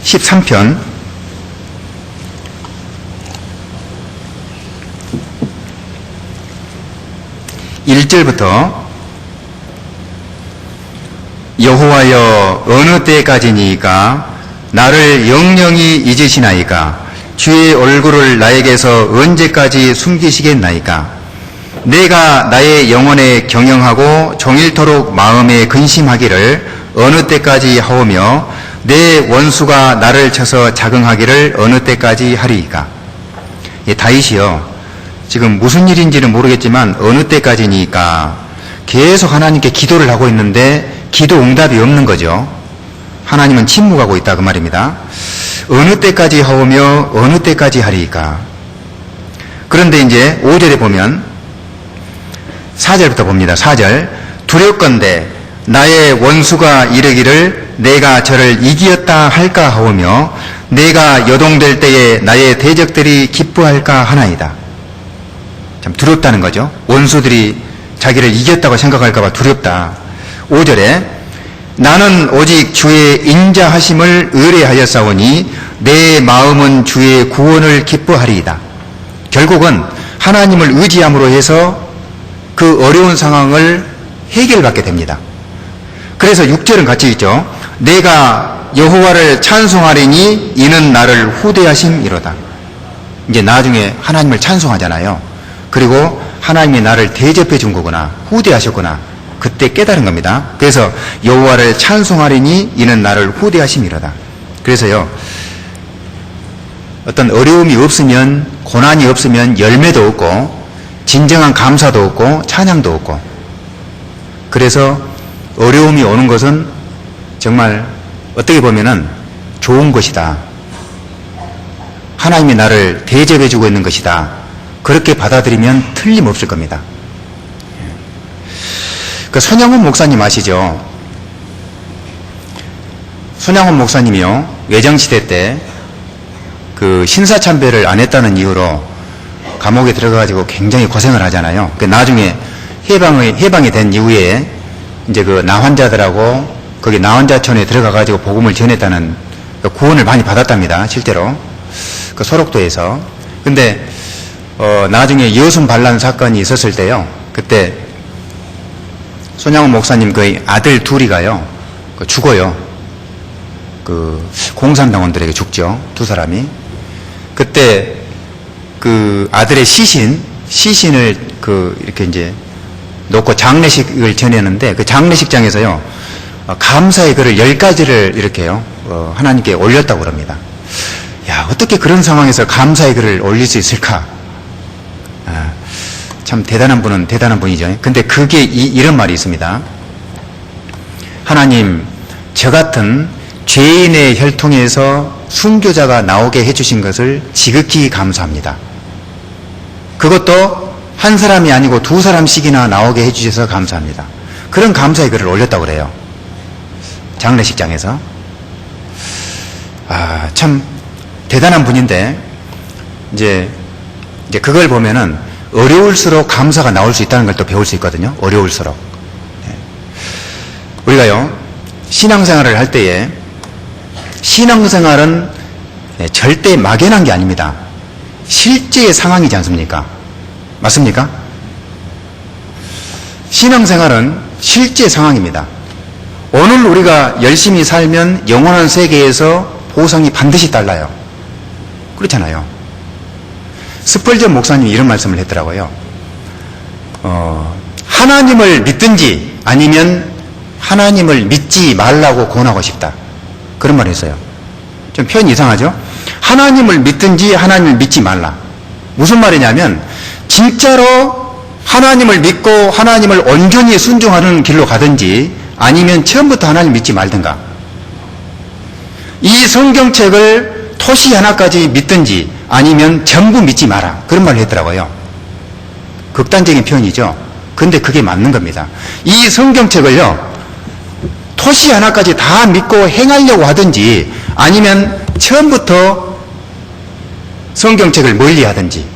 13편 1절부터 여호와여 어느 때까지니까 나를 영영히 잊으시나이까 주의 얼굴을 나에게서 언제까지 숨기시겠나이까 내가 나의 영혼에 경영하고 종일토록 마음에 근심하기를 어느 때까지 하오며 내 원수가 나를 쳐서 자긍하기를 어느 때까지 하리이까. 다윗이요, 지금 무슨 일인지는 모르겠지만 어느 때까지니까 계속 하나님께 기도를 하고 있는데 기도 응답이 없는 거죠. 하나님은 침묵하고 있다 그 말입니다. 어느 때까지 하오며 어느 때까지 하리이까. 그런데 이제 5절에 보면 4절부터 봅니다. 4절 두렵건대 나의 원수가 이르기를 내가 저를 이기었다 할까 하오며 내가 여동될 때에 나의 대적들이 기뻐할까 하나이다. 참 두렵다는 거죠. 원수들이 자기를 이겼다고 생각할까 봐 두렵다. 5절에 나는 오직 주의 인자하심을 의뢰하였사오니 내 마음은 주의 구원을 기뻐하리이다. 결국은 하나님을 의지함으로 해서 그 어려운 상황을 해결받게 됩니다. 그래서 6절은 같이 있죠. 내가 여호와를 찬송하리니 이는 나를 후대하심이로다. 이제 나중에 하나님을 찬송하잖아요. 그리고 하나님이 나를 대접해 준 거구나, 후대하셨구나, 그때 깨달은 겁니다. 그래서 여호와를 찬송하리니 이는 나를 후대하심이로다. 그래서요, 어떤 어려움이 없으면, 고난이 없으면 열매도 없고 진정한 감사도 없고 찬양도 없고, 그래서 어려움이 오는 것은 정말 어떻게 보면은 좋은 것이다. 하나님이 나를 대접해 주고 있는 것이다. 그렇게 받아들이면 틀림없을 겁니다. 그 손양훈 목사님 아시죠? 손양훈 목사님이요, 외정시대 때 그 신사참배를 안 했다는 이유로 감옥에 들어가가지고 굉장히 고생을 하잖아요. 그 나중에 해방이 된 이후에 이제 그 나환자들하고 거기 나환자촌에 들어가가지고 복음을 전했다는 그 구원을 많이 받았답니다. 실제로. 그 소록도에서. 근데, 나중에 여순 반란 사건이 있었을 때요. 그때 손양훈 목사님 그 아들 둘이가요, 그 죽어요. 그 공산당원들에게 죽죠. 두 사람이. 그때 그 아들의 시신을 그 이렇게 이제 놓고 장례식을 전했는데, 그 장례식장에서요, 감사의 글을 10가지를 이렇게요, 하나님께 올렸다고 그럽니다. 야, 어떻게 그런 상황에서 감사의 글을 올릴 수 있을까? 참 대단한 분은 대단한 분이죠. 근데 그게 이런 말이 있습니다. 하나님, 저 같은 죄인의 혈통에서 순교자가 나오게 해주신 것을 지극히 감사합니다. 그것도 한 사람이 아니고 두 사람씩이나 나오게 해주셔서 감사합니다. 그런 감사의 글을 올렸다고 그래요. 장례식장에서. 참 대단한 분인데, 이제 그걸 보면은 어려울수록 감사가 나올 수 있다는 걸 또 배울 수 있거든요. 어려울수록. 우리가요, 신앙생활을 할 때에 신앙생활은 절대 막연한 게 아닙니다. 실제의 상황이지 않습니까? 맞습니까? 신앙생활은 실제 상황입니다. 오늘 우리가 열심히 살면 영원한 세계에서 보상이 반드시 달라요. 그렇잖아요. 스펄전 목사님이 이런 말씀을 했더라고요. 하나님을 믿든지 아니면 하나님을 믿지 말라고 권하고 싶다. 그런 말을 했어요. 좀 표현이 이상하죠? 하나님을 믿든지 하나님을 믿지 말라. 무슨 말이냐면 진짜로 하나님을 믿고 하나님을 온전히 순종하는 길로 가든지 아니면 처음부터 하나님 믿지 말든가. 이 성경책을 토시 하나까지 믿든지 아니면 전부 믿지 마라. 그런 말을 했더라고요. 극단적인 표현이죠. 근데 그게 맞는 겁니다. 이 성경책을요, 토시 하나까지 다 믿고 행하려고 하든지 아니면 처음부터 성경책을 멀리 하든지,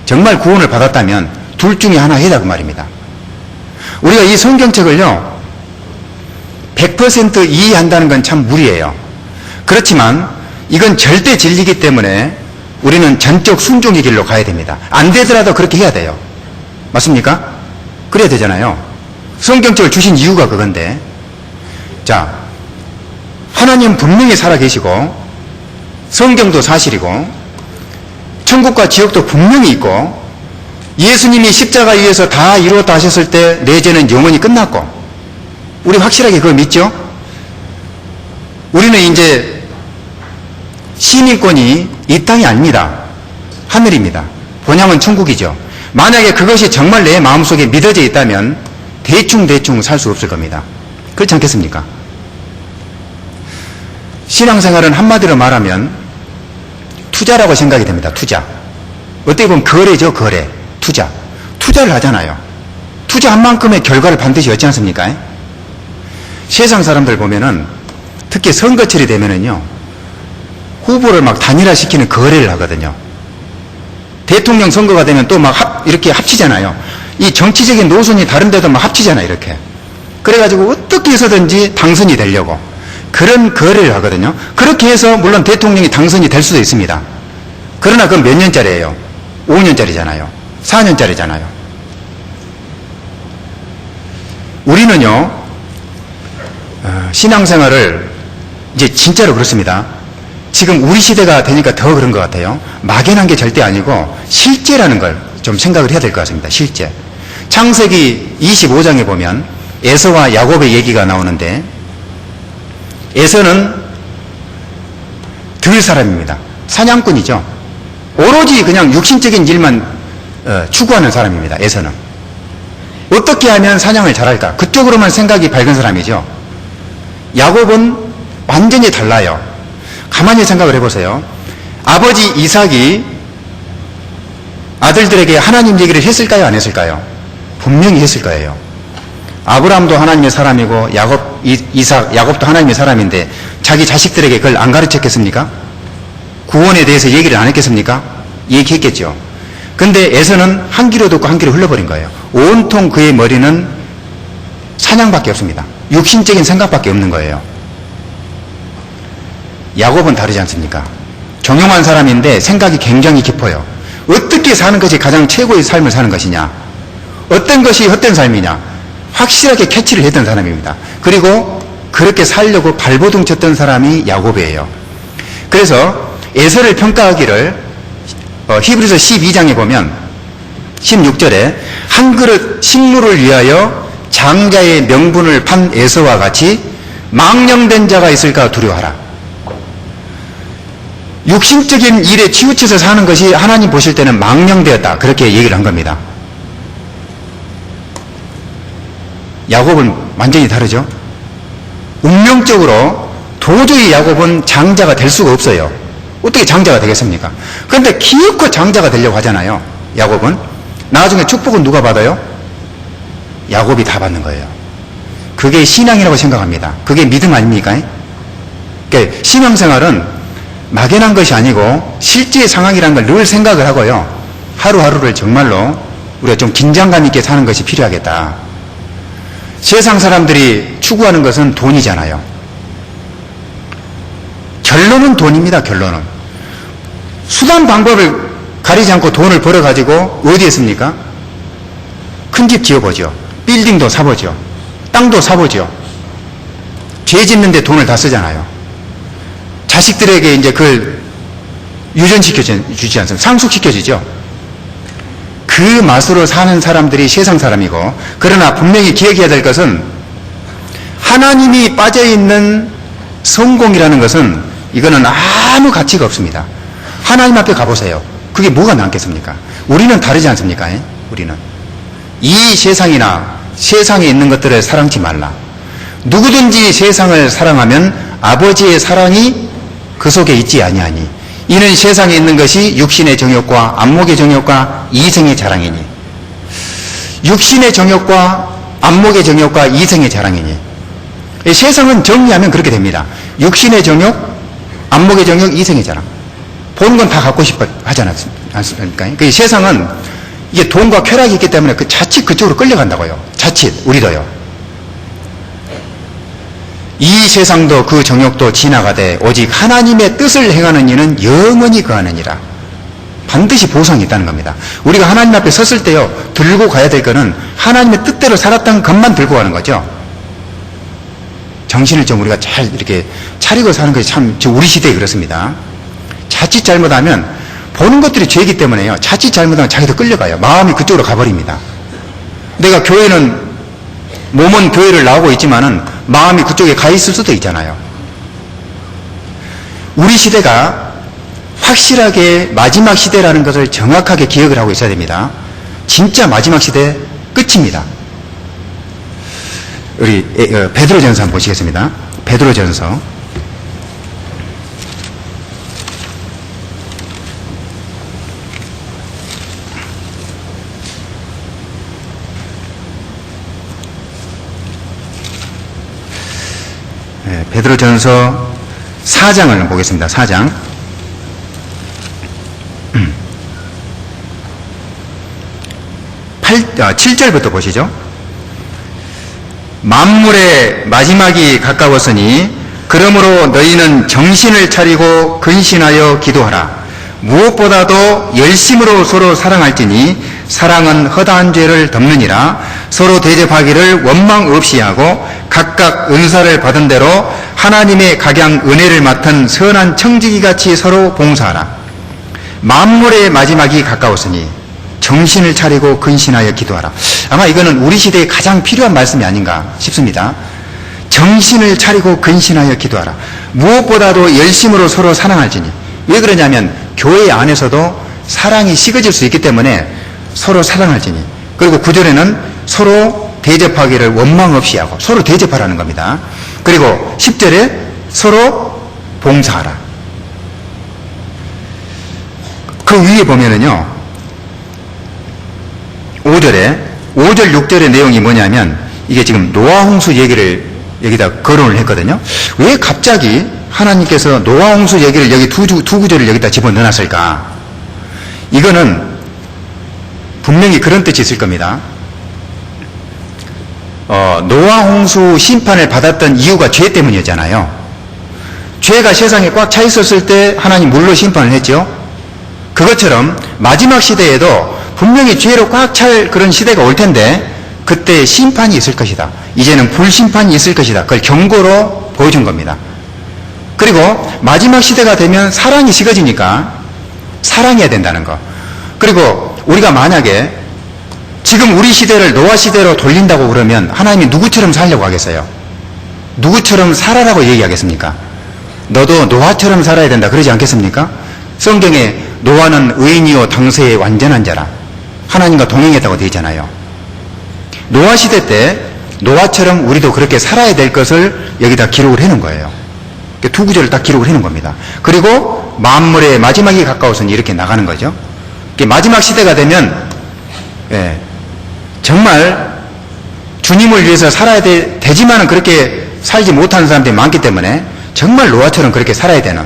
정말 구원을 받았다면 둘 중에 하나 해라 그 말입니다. 우리가 이 성경책을요 100% 이해한다는 건 참 무리예요. 그렇지만 이건 절대 진리이기 때문에 우리는 전적 순종의 길로 가야 됩니다. 안 되더라도 그렇게 해야 돼요. 맞습니까? 그래야 되잖아요. 성경책을 주신 이유가 그건데, 자, 하나님 분명히 살아계시고 성경도 사실이고 천국과 지옥도 분명히 있고 예수님이 십자가 위에서 다 이루었다 하셨을 때 내 죄는 영원히 끝났고, 우리 확실하게 그걸 믿죠? 우리는 이제 시민권이 이 땅이 아닙니다. 하늘입니다. 본향은 천국이죠. 만약에 그것이 정말 내 마음속에 믿어져 있다면 대충 살 수 없을 겁니다. 그렇지 않겠습니까? 신앙생활은 한마디로 말하면 투자라고 생각이 됩니다. 투자. 어떻게 보면 거래죠. 거래. 투자. 투자를 하잖아요. 투자한 만큼의 결과를 반드시 얻지 않습니까? 세상 사람들 보면은 특히 선거철이 되면은요 후보를 막 단일화시키는 거래를 하거든요. 대통령 선거가 되면 또 막 이렇게 합치잖아요. 이 정치적인 노선이 다른데도 막 합치잖아요, 이렇게. 그래가지고 어떻게 해서든지 당선이 되려고 그런 거래를 하거든요. 그렇게 해서 물론 대통령이 당선이 될 수도 있습니다. 그러나 그건 몇 년짜리예요? 5년짜리잖아요. 4년짜리잖아요. 우리는요, 신앙생활을 이제 진짜로 그렇습니다. 지금 우리 시대가 되니까 더 그런 것 같아요. 막연한 게 절대 아니고 실제라는 걸 좀 생각을 해야 될 것 같습니다. 실제. 창세기 25장에 보면 에서와 야곱의 얘기가 나오는데, 에서는 들 사람입니다. 사냥꾼이죠. 오로지 그냥 육신적인 일만 추구하는 사람입니다. 에서는. 어떻게 하면 사냥을 잘할까? 그쪽으로만 생각이 밝은 사람이죠. 야곱은 완전히 달라요. 가만히 생각을 해보세요. 아버지 이삭이 아들들에게 하나님 얘기를 했을까요? 안 했을까요? 분명히 했을 거예요. 아브라함도 하나님의 사람이고 야곱도 하나님의 사람인데 자기 자식들에게 그걸 안 가르쳤겠습니까? 구원에 대해서 얘기를 안 했겠습니까? 얘기했겠죠. 근데 에서는 한 귀로 듣고 한 귀로 흘러버린 거예요. 온통 그의 머리는 사냥밖에 없습니다. 육신적인 생각밖에 없는 거예요. 야곱은 다르지 않습니까? 정형한 사람인데 생각이 굉장히 깊어요. 어떻게 사는 것이 가장 최고의 삶을 사는 것이냐, 어떤 것이 헛된 삶이냐 확실하게 캐치를 했던 사람입니다. 그리고 그렇게 살려고 발버둥 쳤던 사람이 야곱이에요. 그래서 에서를 평가하기를 히브리서 12장에 보면 16절에 한 그릇 식물을 위하여 장자의 명분을 판 에서와 같이 망령된 자가 있을까 두려워하라. 육신적인 일에 치우쳐서 사는 것이 하나님 보실 때는 망령되었다, 그렇게 얘기를 한 겁니다. 야곱은 완전히 다르죠. 운명적으로 도저히 야곱은 장자가 될 수가 없어요. 어떻게 장자가 되겠습니까? 그런데 기어코 장자가 되려고 하잖아요. 야곱은. 나중에 축복은 누가 받아요? 야곱이 다 받는 거예요. 그게 신앙이라고 생각합니다. 그게 믿음 아닙니까? 그러니까 신앙생활은 막연한 것이 아니고 실제 상황이라는 걸 늘 생각을 하고요. 하루하루를 정말로 우리가 좀 긴장감 있게 사는 것이 필요하겠다. 세상 사람들이 추구하는 것은 돈이잖아요. 결론은 돈입니다. 결론은. 수단 방법을 가리지 않고 돈을 벌어가지고 어디에 씁니까? 큰 집 지어보죠. 빌딩도 사보죠. 땅도 사보죠. 죄 짓는데 돈을 다 쓰잖아요. 자식들에게 이제 그걸 유전시켜주지 않습니까? 상속시켜주죠. 그 맛으로 사는 사람들이 세상 사람이고, 그러나 분명히 기억해야 될 것은 하나님이 빠져있는 성공이라는 것은 이거는 아무 가치가 없습니다. 하나님 앞에 가보세요. 그게 뭐가 남겠습니까? 우리는 다르지 않습니까? 우리는 이 세상이나 세상에 있는 것들을 사랑치 말라. 누구든지 세상을 사랑하면 아버지의 사랑이 그 속에 있지 아니하니 이는 세상에 있는 것이 육신의 정욕과 안목의 정욕과 이생의 자랑이니. 육신의 정욕과 안목의 정욕과 이생의 자랑이니. 세상은 정리하면 그렇게 됩니다. 육신의 정욕, 안목의 정욕, 이생의 자랑. 보는 건 다 갖고 싶어 하지 않습니까? 그 세상은 이게 돈과 쾌락이 있기 때문에 그 자칫 그쪽으로 끌려간다고요. 자칫 우리도요. 이 세상도 그 정욕도 지나가되 오직 하나님의 뜻을 행하는 이는 영원히 거하느니라. 반드시 보상이 있다는 겁니다. 우리가 하나님 앞에 섰을 때요, 들고 가야 될 거는 하나님의 뜻대로 살았던 것만 들고 가는 거죠. 정신을 좀 우리가 잘 이렇게 차리고 사는 것이 참 우리 시대에 그렇습니다. 자칫 잘못하면 보는 것들이 죄이기 때문에요. 자칫 잘못하면 자기도 끌려가요. 마음이 그쪽으로 가버립니다. 내가 몸은 교회를 나오고 있지만은 마음이 그쪽에 가 있을 수도 있잖아요. 우리 시대가 확실하게 마지막 시대라는 것을 정확하게 기억을 하고 있어야 됩니다. 진짜 마지막 시대 끝입니다. 우리 베드로전서 한번 보시겠습니다. 베드로전서 4장을 보겠습니다. 4장. 7절부터 보시죠. 만물의 마지막이 가까웠으니 그러므로 너희는 정신을 차리고 근신하여 기도하라. 무엇보다도 열심으로 서로 사랑할지니 사랑은 허다한 죄를 덮느니라. 서로 대접하기를 원망 없이 하고 각각 은사를 받은 대로 하나님의 각양 은혜를 맡은 선한 청지기같이 서로 봉사하라. 만물의 마지막이 가까웠으니 정신을 차리고 근신하여 기도하라. 아마 이거는 우리 시대에 가장 필요한 말씀이 아닌가 싶습니다. 정신을 차리고 근신하여 기도하라. 무엇보다도 열심으로 서로 사랑할지니. 왜 그러냐면 교회 안에서도 사랑이 식어질 수 있기 때문에 서로 사랑할지니. 그리고 9절에는 서로 대접하기를 원망 없이 하고 서로 대접하라는 겁니다. 그리고 10절에 서로 봉사하라. 그 위에 보면은요, 5절, 6절의 내용이 뭐냐면, 이게 지금 노아 홍수 얘기를 여기다 거론을 했거든요. 왜 갑자기 하나님께서 노아 홍수 얘기를 여기 두 구절을 여기다 집어넣어놨을까? 이거는 분명히 그런 뜻이 있을 겁니다. 노아 홍수 심판을 받았던 이유가 죄 때문이었잖아요. 죄가 세상에 꽉 차 있었을 때 하나님 물로 심판을 했죠. 그것처럼 마지막 시대에도 분명히 죄로 꽉 찰 그런 시대가 올 텐데 그때 심판이 있을 것이다. 이제는 불심판이 있을 것이다. 그걸 경고로 보여준 겁니다. 그리고 마지막 시대가 되면 사랑이 식어지니까 사랑해야 된다는 거. 그리고 우리가 만약에 지금 우리 시대를 노아 시대로 돌린다고 그러면 하나님이 누구처럼 살려고 하겠어요? 누구처럼 살아라고 얘기하겠습니까? 너도 노아처럼 살아야 된다 그러지 않겠습니까? 성경에 노아는 의인이요 당세의 완전한 자라 하나님과 동행했다고 되어 있잖아요. 노아 시대 때 노아처럼 우리도 그렇게 살아야 될 것을 여기다 기록을 해놓은 거예요. 두 구절을 딱 기록을 해놓은 겁니다. 그리고 만물의 마지막이 가까워서는 이렇게 나가는 거죠. 마지막 시대가 되면 정말 주님을 위해서 살아야 되지만은 그렇게 살지 못하는 사람들이 많기 때문에 정말 노아처럼 그렇게 살아야 되는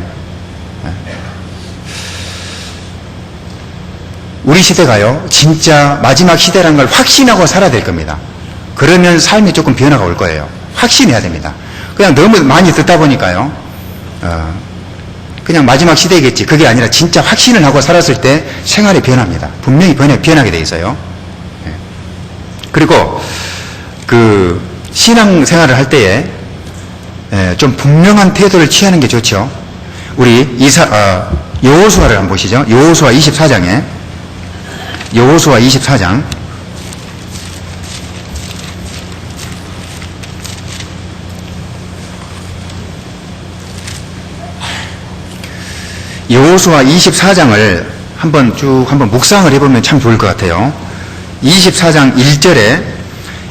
우리 시대가요, 진짜 마지막 시대라는 걸 확신하고 살아야 될 겁니다. 그러면 삶이 조금 변화가 올 거예요. 확신해야 됩니다. 그냥 너무 많이 듣다 보니까요, 그냥 마지막 시대겠지. 그게 아니라 진짜 확신을 하고 살았을 때 생활이 변합니다. 분명히 변하게 돼 있어요. 그리고 그 신앙 생활을 할 때에 좀 분명한 태도를 취하는 게 좋죠. 우리 여호수아를 한번 보시죠. 여호수아 24장에 여호수아 24장 여호수아 24장을 한번 묵상을 해보면 참 좋을 것 같아요. 24장 1절에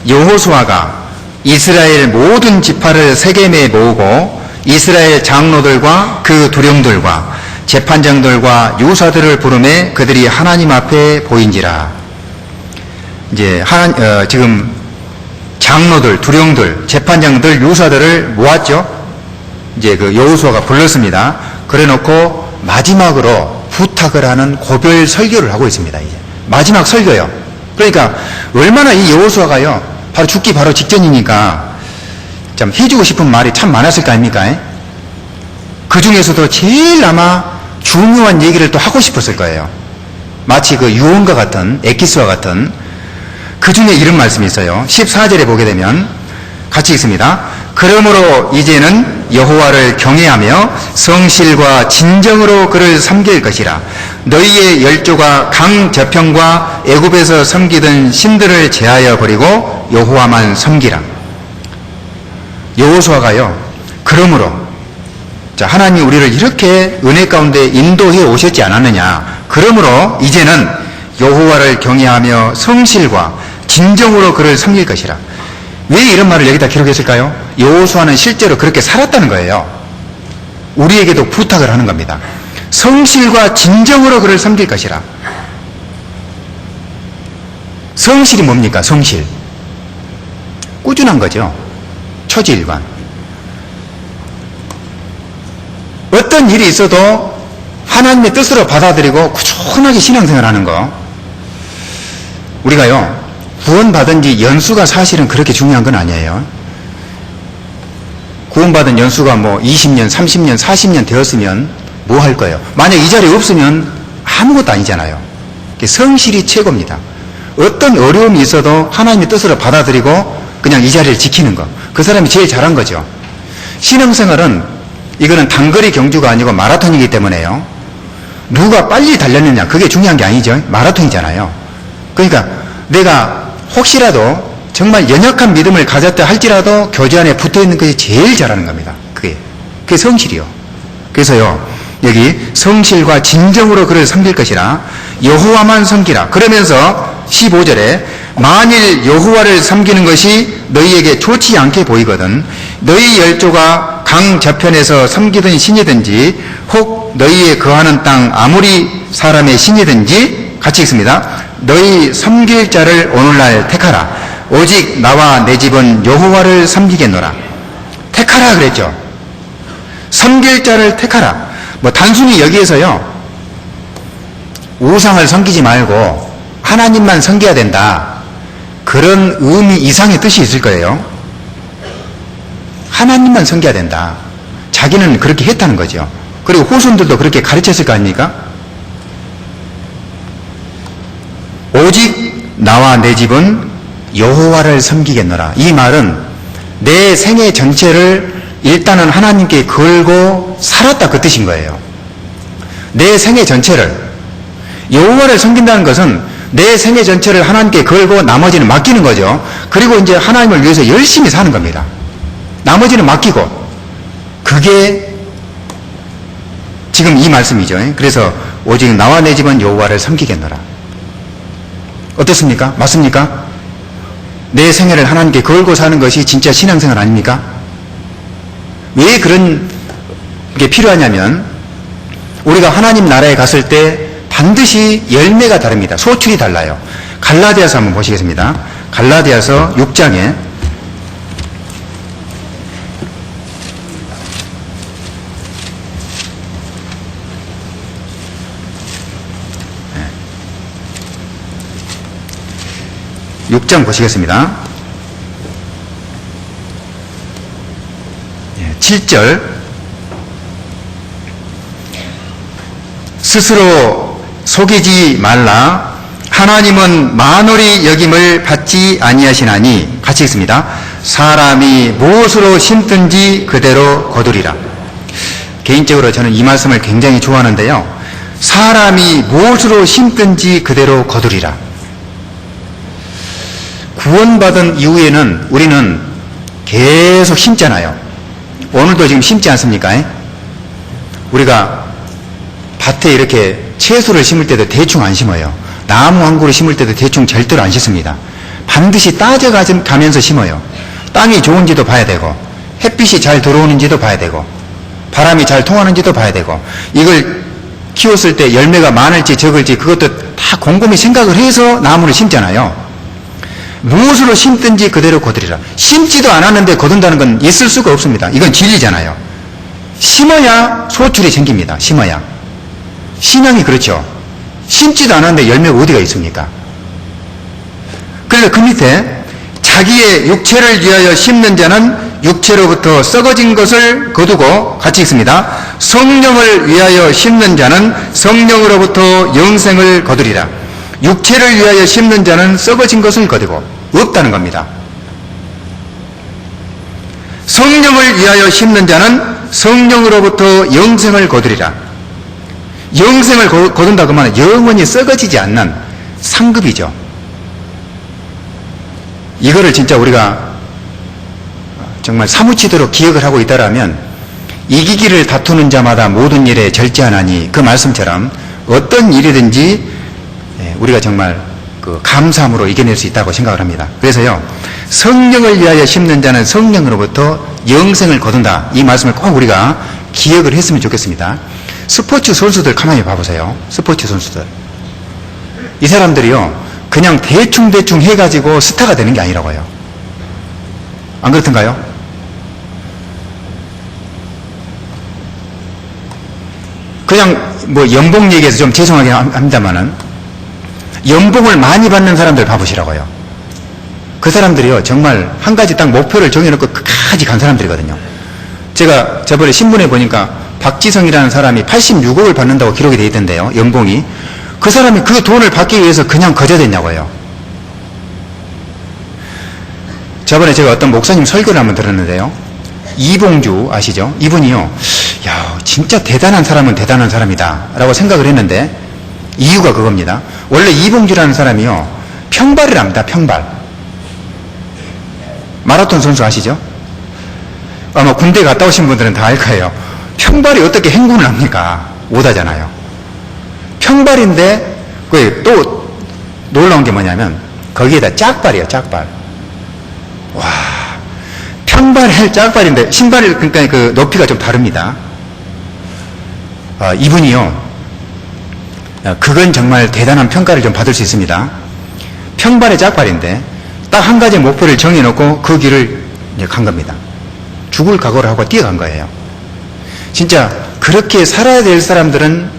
여호수아가 이스라엘 모든 지파를 세겜에 모으고 이스라엘 장로들과 그 두령들과 재판장들과 유사들을 부르매 그들이 하나님 앞에 보인지라. 이제 지금 장로들, 두령들, 재판장들, 유사들을 모았죠. 이제 그 여호수아가 불렀습니다. 그래놓고 마지막으로 부탁을 하는 고별 설교를 하고 있습니다. 이제 마지막 설교요. 그러니까 얼마나 이 여호수아가요, 바로 죽기 바로 직전이니까 참 해주고 싶은 말이 참 많았을 거 아닙니까? 그 중에서도 제일 아마 중요한 얘기를 또 하고 싶었을 거예요. 마치 그 유언과 같은, 엑기스와 같은 그 중에 이런 말씀이 있어요. 14절에 보게 되면 같이 있습니다. 그러므로 이제는 여호와를 경외하며 성실과 진정으로 그를 섬길 것이라. 너희의 열조가 강 저편과 애굽에서 섬기던 신들을 제하여 버리고 여호와만 섬기라. 여호수아가요, 그러므로 하나님이 우리를 이렇게 은혜 가운데 인도해 오셨지 않았느냐. 그러므로 이제는 여호와를 경외하며 성실과 진정으로 그를 섬길 것이라. 왜 이런 말을 여기다 기록했을까요? 여호수아는 실제로 그렇게 살았다는 거예요. 우리에게도 부탁을 하는 겁니다. 성실과 진정으로 그를 섬길 것이라. 성실이 뭡니까? 성실. 꾸준한 거죠. 처지일관. 어떤 일이 있어도 하나님의 뜻으로 받아들이고 꾸준하게 신앙생활 하는 거. 우리가요, 구원받은 지 연수가 사실은 그렇게 중요한 건 아니에요. 구원받은 연수가 뭐 20년, 30년, 40년 되었으면 뭐 할 거예요? 만약 이 자리에 없으면 아무것도 아니잖아요. 성실이 최고입니다. 어떤 어려움이 있어도 하나님의 뜻으로 받아들이고 그냥 이 자리를 지키는 거. 그 사람이 제일 잘한 거죠. 신앙생활은 이거는 단거리 경주가 아니고 마라톤이기 때문에요. 누가 빨리 달렸느냐 그게 중요한 게 아니죠. 마라톤이잖아요. 그러니까 내가 혹시라도 정말 연약한 믿음을 가졌다 할지라도 교제 안에 붙어있는 것이 제일 잘하는 겁니다. 그게 성실이요. 그래서요 여기 성실과 진정으로 그를 섬길 것이라 여호와만 섬기라. 그러면서 15절에 만일 여호와를 섬기는 것이 너희에게 좋지 않게 보이거든 너희 열조가 강 저편에서 섬기던 신이든지 혹 너희의 거하는 땅 아무리 사람의 신이든지 같이 읽습니다. 너희 섬길 자를 오늘날 택하라. 오직 나와 내 집은 여호와를 섬기겠노라. 택하라 그랬죠. 섬길 자를 택하라. 뭐 단순히 여기에서요 우상을 섬기지 말고 하나님만 섬겨야 된다 그런 의미 이상의 뜻이 있을 거예요. 하나님만 섬겨야 된다. 자기는 그렇게 했다는 거죠. 그리고 후손들도 그렇게 가르쳤을 거 아닙니까? 오직 나와 내 집은 여호와를 섬기겠노라. 이 말은 내 생애 전체를 일단은 하나님께 걸고 살았다 그 뜻인 거예요. 내 생애 전체를 여호와를 섬긴다는 것은 내 생애 전체를 하나님께 걸고 나머지는 맡기는 거죠. 그리고 이제 하나님을 위해서 열심히 사는 겁니다. 나머지는 맡기고 그게 지금 이 말씀이죠. 그래서 오직 나와 내 집은 여호와를 섬기겠노라. 어떻습니까? 맞습니까? 내 생애를 하나님께 걸고 사는 것이 진짜 신앙생활 아닙니까? 왜 그런 게 필요하냐면 우리가 하나님 나라에 갔을 때 반드시 열매가 다릅니다. 소출이 달라요. 갈라디아서 한번 보시겠습니다. 갈라디아서 6장에 6장 보시겠습니다. 7절 스스로 속이지 말라. 하나님은 만홀히 여김을 받지 아니하시나니 같이 읽습니다. 사람이 무엇으로 심든지 그대로 거두리라. 개인적으로 저는 이 말씀을 굉장히 좋아하는데요. 사람이 무엇으로 심든지 그대로 거두리라. 구원받은 이후에는 우리는 계속 심잖아요. 오늘도 지금 심지 않습니까? 우리가 밭에 이렇게 채소를 심을 때도 대충 안 심어요. 나무 한 그루 심을 때도 대충 절대로 안 심습니다. 반드시 따져가면서 심어요. 땅이 좋은지도 봐야 되고 햇빛이 잘 들어오는지도 봐야 되고 바람이 잘 통하는지도 봐야 되고 이걸 키웠을 때 열매가 많을지 적을지 그것도 다 곰곰이 생각을 해서 나무를 심잖아요. 무엇으로 심든지 그대로 거두리라. 심지도 않았는데 거둔다는 건 있을 수가 없습니다. 이건 진리잖아요. 심어야 소출이 생깁니다. 심어야. 신앙이 그렇죠. 심지도 않았는데 열매가 어디가 있습니까? 그래서 그 밑에 자기의 육체를 위하여 심는 자는 육체로부터 썩어진 것을 거두고 같이 읽습니다. 성령을 위하여 심는 자는 성령으로부터 영생을 거두리라. 육체를 위하여 심는 자는 썩어진 것을 거두고 없다는 겁니다. 성령을 위하여 심는 자는 성령으로부터 영생을 거두리라. 영생을 거둔다 그러면 영원히 썩어지지 않는 상급이죠. 이거를 진짜 우리가 정말 사무치도록 기억을 하고 있다라면 이기기를 다투는 자마다 모든 일에 절제하나니 그 말씀처럼 어떤 일이든지 우리가 정말 그 감사함으로 이겨낼 수 있다고 생각을 합니다. 그래서요, 성령을 위하여 심는 자는 성령으로부터 영생을 거둔다. 이 말씀을 꼭 우리가 기억을 했으면 좋겠습니다. 스포츠 선수들 가만히 봐보세요. 스포츠 선수들. 이 사람들이요, 그냥 대충 해가지고 스타가 되는 게 아니라고요. 안 그렇던가요? 그냥 뭐 연봉 얘기해서 좀 죄송하게 합니다만은 연봉을 많이 받는 사람들 봐보시라고요. 그 사람들이요, 정말 한 가지 딱 목표를 정해놓고 끝까지 간 사람들이거든요. 제가 저번에 신문에 보니까 박지성이라는 사람이 86억을 받는다고 기록이 되어 있던데요, 연봉이. 그 사람이 그 돈을 받기 위해서 그냥 거저댔냐고요. 저번에 제가 어떤 목사님 설교를 한번 들었는데요, 이봉주 아시죠? 이분이요, 야, 진짜 대단한 사람은 대단한 사람이다 라고 생각을 했는데, 이유가 그겁니다. 원래 이봉주라는 사람이요, 평발을 합니다. 평발. 마라톤 선수 아시죠? 아마 군대 갔다 오신 분들은 다 알 거예요. 평발이 어떻게 행군을 합니까? 못하잖아요. 평발인데 또 놀라운 게 뭐냐면 거기에다 짝발이에요. 짝발. 와, 평발에 짝발인데 신발이 그러니까 그 높이가 좀 다릅니다. 이분이요, 그건 정말 대단한 평가를 좀 받을 수 있습니다. 평발의 짝발인데 딱 한 가지 목표를 정해놓고 그 길을 이제 간 겁니다. 죽을 각오를 하고 뛰어간 거예요. 진짜 그렇게 살아야 될 사람들은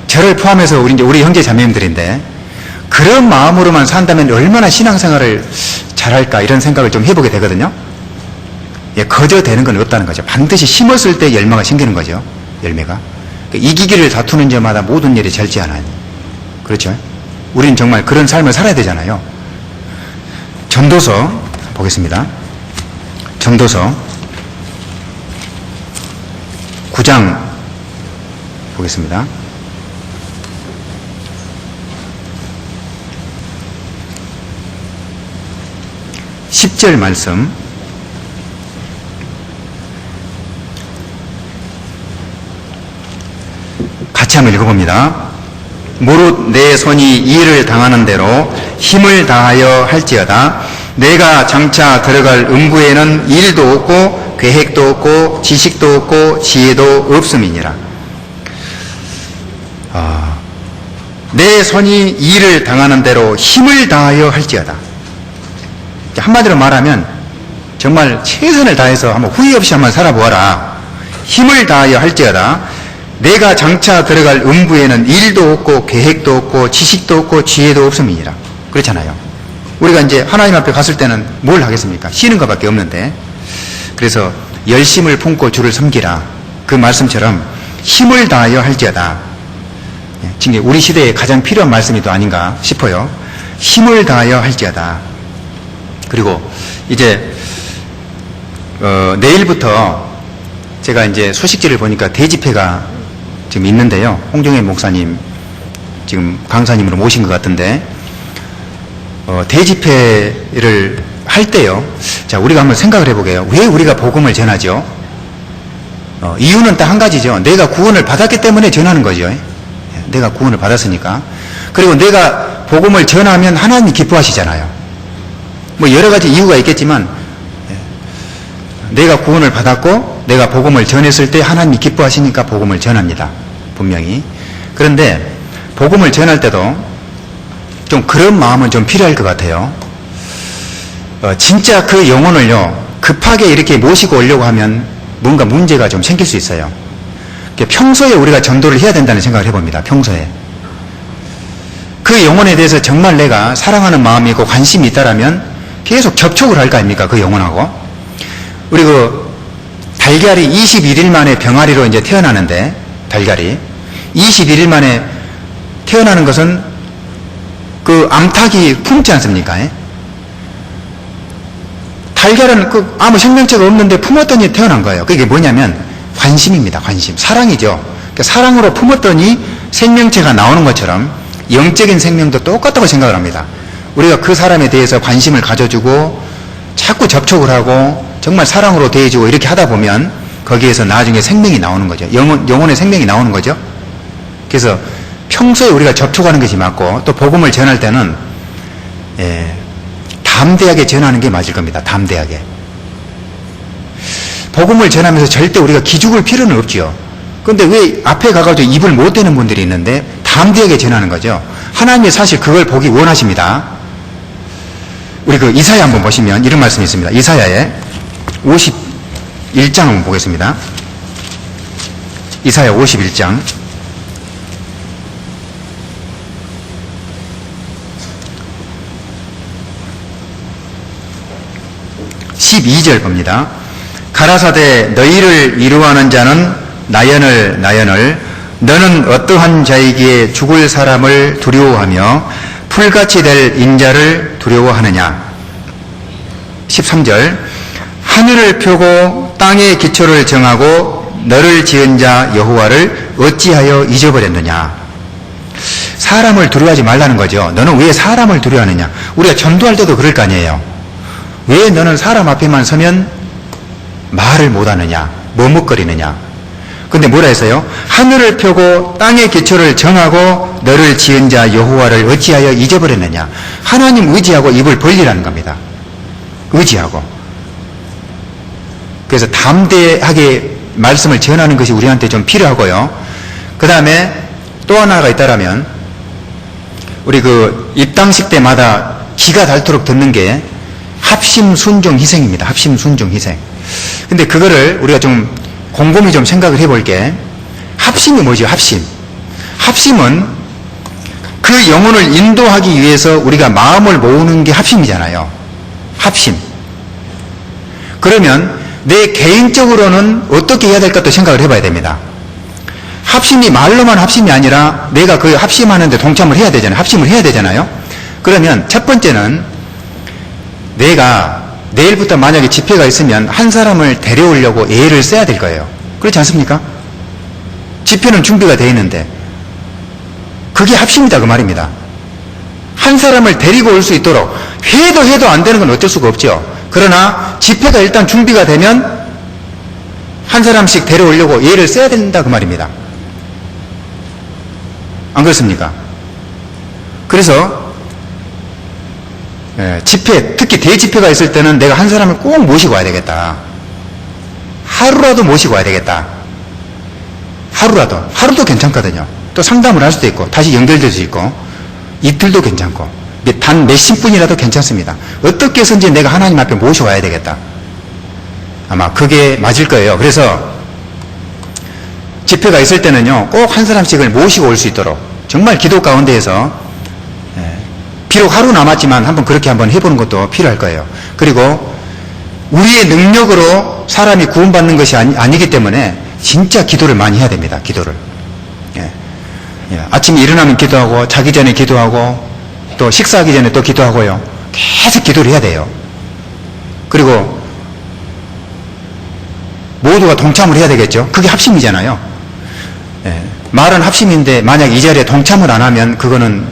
저를 포함해서 우리 형제 자매님들인데, 그런 마음으로만 산다면 얼마나 신앙생활을 잘할까 이런 생각을 좀 해보게 되거든요. 예, 거저 되는 건 없다는 거죠. 반드시 심었을 때 열매가 생기는 거죠. 열매가. 이기기를 다투는 자마다 모든 일이 잘지 않아요. 그렇죠? 우리는 정말 그런 삶을 살아야 되잖아요. 전도서 보겠습니다. 전도서 9장 보겠습니다. 10절 말씀. 같이 한번 읽어봅니다. 무릇 내 손이 일을 당하는 대로 힘을 다하여 할지어다. 내가 장차 들어갈 음부에는 일도 없고 계획도 없고 지식도 없고 지혜도 없음이니라. 내 손이 일을 당하는 대로 힘을 다하여 할지어다. 한마디로 말하면 정말 최선을 다해서 한번 후회 없이 한번 살아보아라. 힘을 다하여 할지어다. 내가 장차 들어갈 음부에는 일도 없고 계획도 없고 지식도 없고 지혜도 없음이니라. 그렇잖아요. 우리가 이제 하나님 앞에 갔을 때는 뭘 하겠습니까? 쉬는 것밖에 없는데, 그래서 열심을 품고 주를 섬기라, 그 말씀처럼 힘을 다하여 할지어다. 지금 우리 시대에 가장 필요한 말씀이 또 아닌가 싶어요. 힘을 다하여 할지어다. 그리고 이제 내일부터 제가 이제 소식지를 보니까 대집회가 지금 있는데요. 홍종혜 목사님 지금 강사님으로 모신 것 같은데, 대집회를 할 때요, 자, 우리가 한번 생각을 해보게요. 왜 우리가 복음을 전하죠? 이유는 딱 한 가지죠. 내가 구원을 받았기 때문에 전하는 거죠. 내가 구원을 받았으니까. 그리고 내가 복음을 전하면 하나님이 기뻐하시잖아요. 뭐 여러 가지 이유가 있겠지만, 내가 구원을 받았고 내가 복음을 전했을 때 하나님이 기뻐하시니까 복음을 전합니다. 분명히. 그런데 복음을 전할 때도 좀 그런 마음은 좀 필요할 것 같아요. 진짜 그 영혼을요, 급하게 이렇게 모시고 오려고 하면 뭔가 문제가 좀 생길 수 있어요. 평소에 우리가 전도를 해야 된다는 생각을 해봅니다. 평소에. 그 영혼에 대해서 정말 내가 사랑하는 마음이 있고 관심이 있다라면 계속 접촉을 할 거 아닙니까? 그 영혼하고. 우리 그 달걀이 21일 만에 병아리로 이제 태어나는데, 달걀이 21일 만에 태어나는 것은 그 암탉이 품지 않습니까? 달걀은 그 아무 생명체가 없는데 품었더니 태어난 거예요. 그게 뭐냐면 관심입니다. 관심. 사랑이죠. 그러니까 사랑으로 품었더니 생명체가 나오는 것처럼 영적인 생명도 똑같다고 생각을 합니다. 우리가 그 사람에 대해서 관심을 가져주고 자꾸 접촉을 하고 정말 사랑으로 대해주고 이렇게 하다 보면 거기에서 나중에 생명이 나오는 거죠. 영혼의 생명이 나오는 거죠. 그래서 평소에 우리가 접촉하는 것이 맞고, 또 복음을 전할 때는 담대하게 전하는 게 맞을 겁니다. 담대하게. 복음을 전하면서 절대 우리가 기죽을 필요는 없지요. 그런데 왜 앞에 가가지고 입을 못 대는 분들이 있는데 담대하게 전하는 거죠. 하나님이 사실 그걸 보기 원하십니다. 우리 그 이사야 한번 보시면 이런 말씀이 있습니다. 이사야의 51장 한번 보겠습니다. 이사야 51장. 22절 봅니다. 가라사대 너희를 이루어하는 자는 나연을 너는 어떠한 자이기에 죽을 사람을 두려워하며 풀같이 될 인자를 두려워하느냐. 13절 하늘을 펴고 땅의 기초를 정하고 너를 지은 자 여호와를 어찌하여 잊어버렸느냐. 사람을 두려워하지 말라는 거죠. 너는 왜 사람을 두려워하느냐. 우리가 전도할 때도 그럴 거 아니에요. 왜 너는 사람 앞에만 서면 말을 못하느냐, 머뭇거리느냐. 근데 뭐라 했어요? 하늘을 펴고 땅의 기초를 정하고 너를 지은 자 여호와를 어찌하여 잊어버렸느냐. 하나님 의지하고 입을 벌리라는 겁니다. 의지하고. 그래서 담대하게 말씀을 전하는 것이 우리한테 좀 필요하고요. 그 다음에 또 하나가 있다라면 우리 그 입당식 때마다 기가 닳도록 듣는 게 합심 순종 희생입니다. 합심 순종 희생. 근데 그거를 우리가 좀 곰곰이 좀 생각을 해볼게. 합심이 뭐죠? 합심. 합심은 그 영혼을 인도하기 위해서 우리가 마음을 모으는 게 합심이잖아요. 합심. 그러면 내 개인적으로는 어떻게 해야 될까 또 생각을 해봐야 됩니다. 합심이 말로만 합심이 아니라 내가 그 합심하는데 동참을 해야 되잖아요. 합심을 해야 되잖아요. 그러면 첫 번째는 내가 내일부터 만약에 집회가 있으면 한 사람을 데려오려고 애를 써야 될 거예요. 그렇지 않습니까? 집회는 준비가 되어 있는데 그게 합심이다 그 말입니다. 한 사람을 데리고 올 수 있도록 해도 안 되는 건 어쩔 수가 없죠. 그러나 집회가 일단 준비가 되면 한 사람씩 데려오려고 애를 써야 된다 그 말입니다. 안 그렇습니까? 그래서 집회, 특히 대집회가 있을 때는 내가 한 사람을 꼭 모시고 와야 되겠다. 하루라도 모시고 와야 되겠다. 하루도 괜찮거든요. 또 상담을 할 수도 있고 다시 연결될 수 있고 이틀도 괜찮고 단 몇십 분이라도 괜찮습니다. 어떻게 해서든지 내가 하나님 앞에 모셔와야 되겠다. 아마 그게 맞을 거예요. 그래서 집회가 있을 때는요 꼭 한 사람씩을 모시고 올 수 있도록 정말 기도 가운데에서 비록 하루 남았지만 한번 그렇게 한번 해보는 것도 필요할 거예요. 그리고 우리의 능력으로 사람이 구원받는 것이 아니기 때문에 진짜 기도를 많이 해야 됩니다. 기도를. 아침에 일어나면 기도하고 자기 전에 기도하고 또 식사하기 전에 또 기도하고요. 계속 기도를 해야 돼요. 그리고 모두가 동참을 해야 되겠죠. 그게 합심이잖아요. 말은 합심인데 만약 이 자리에 동참을 안 하면 그거는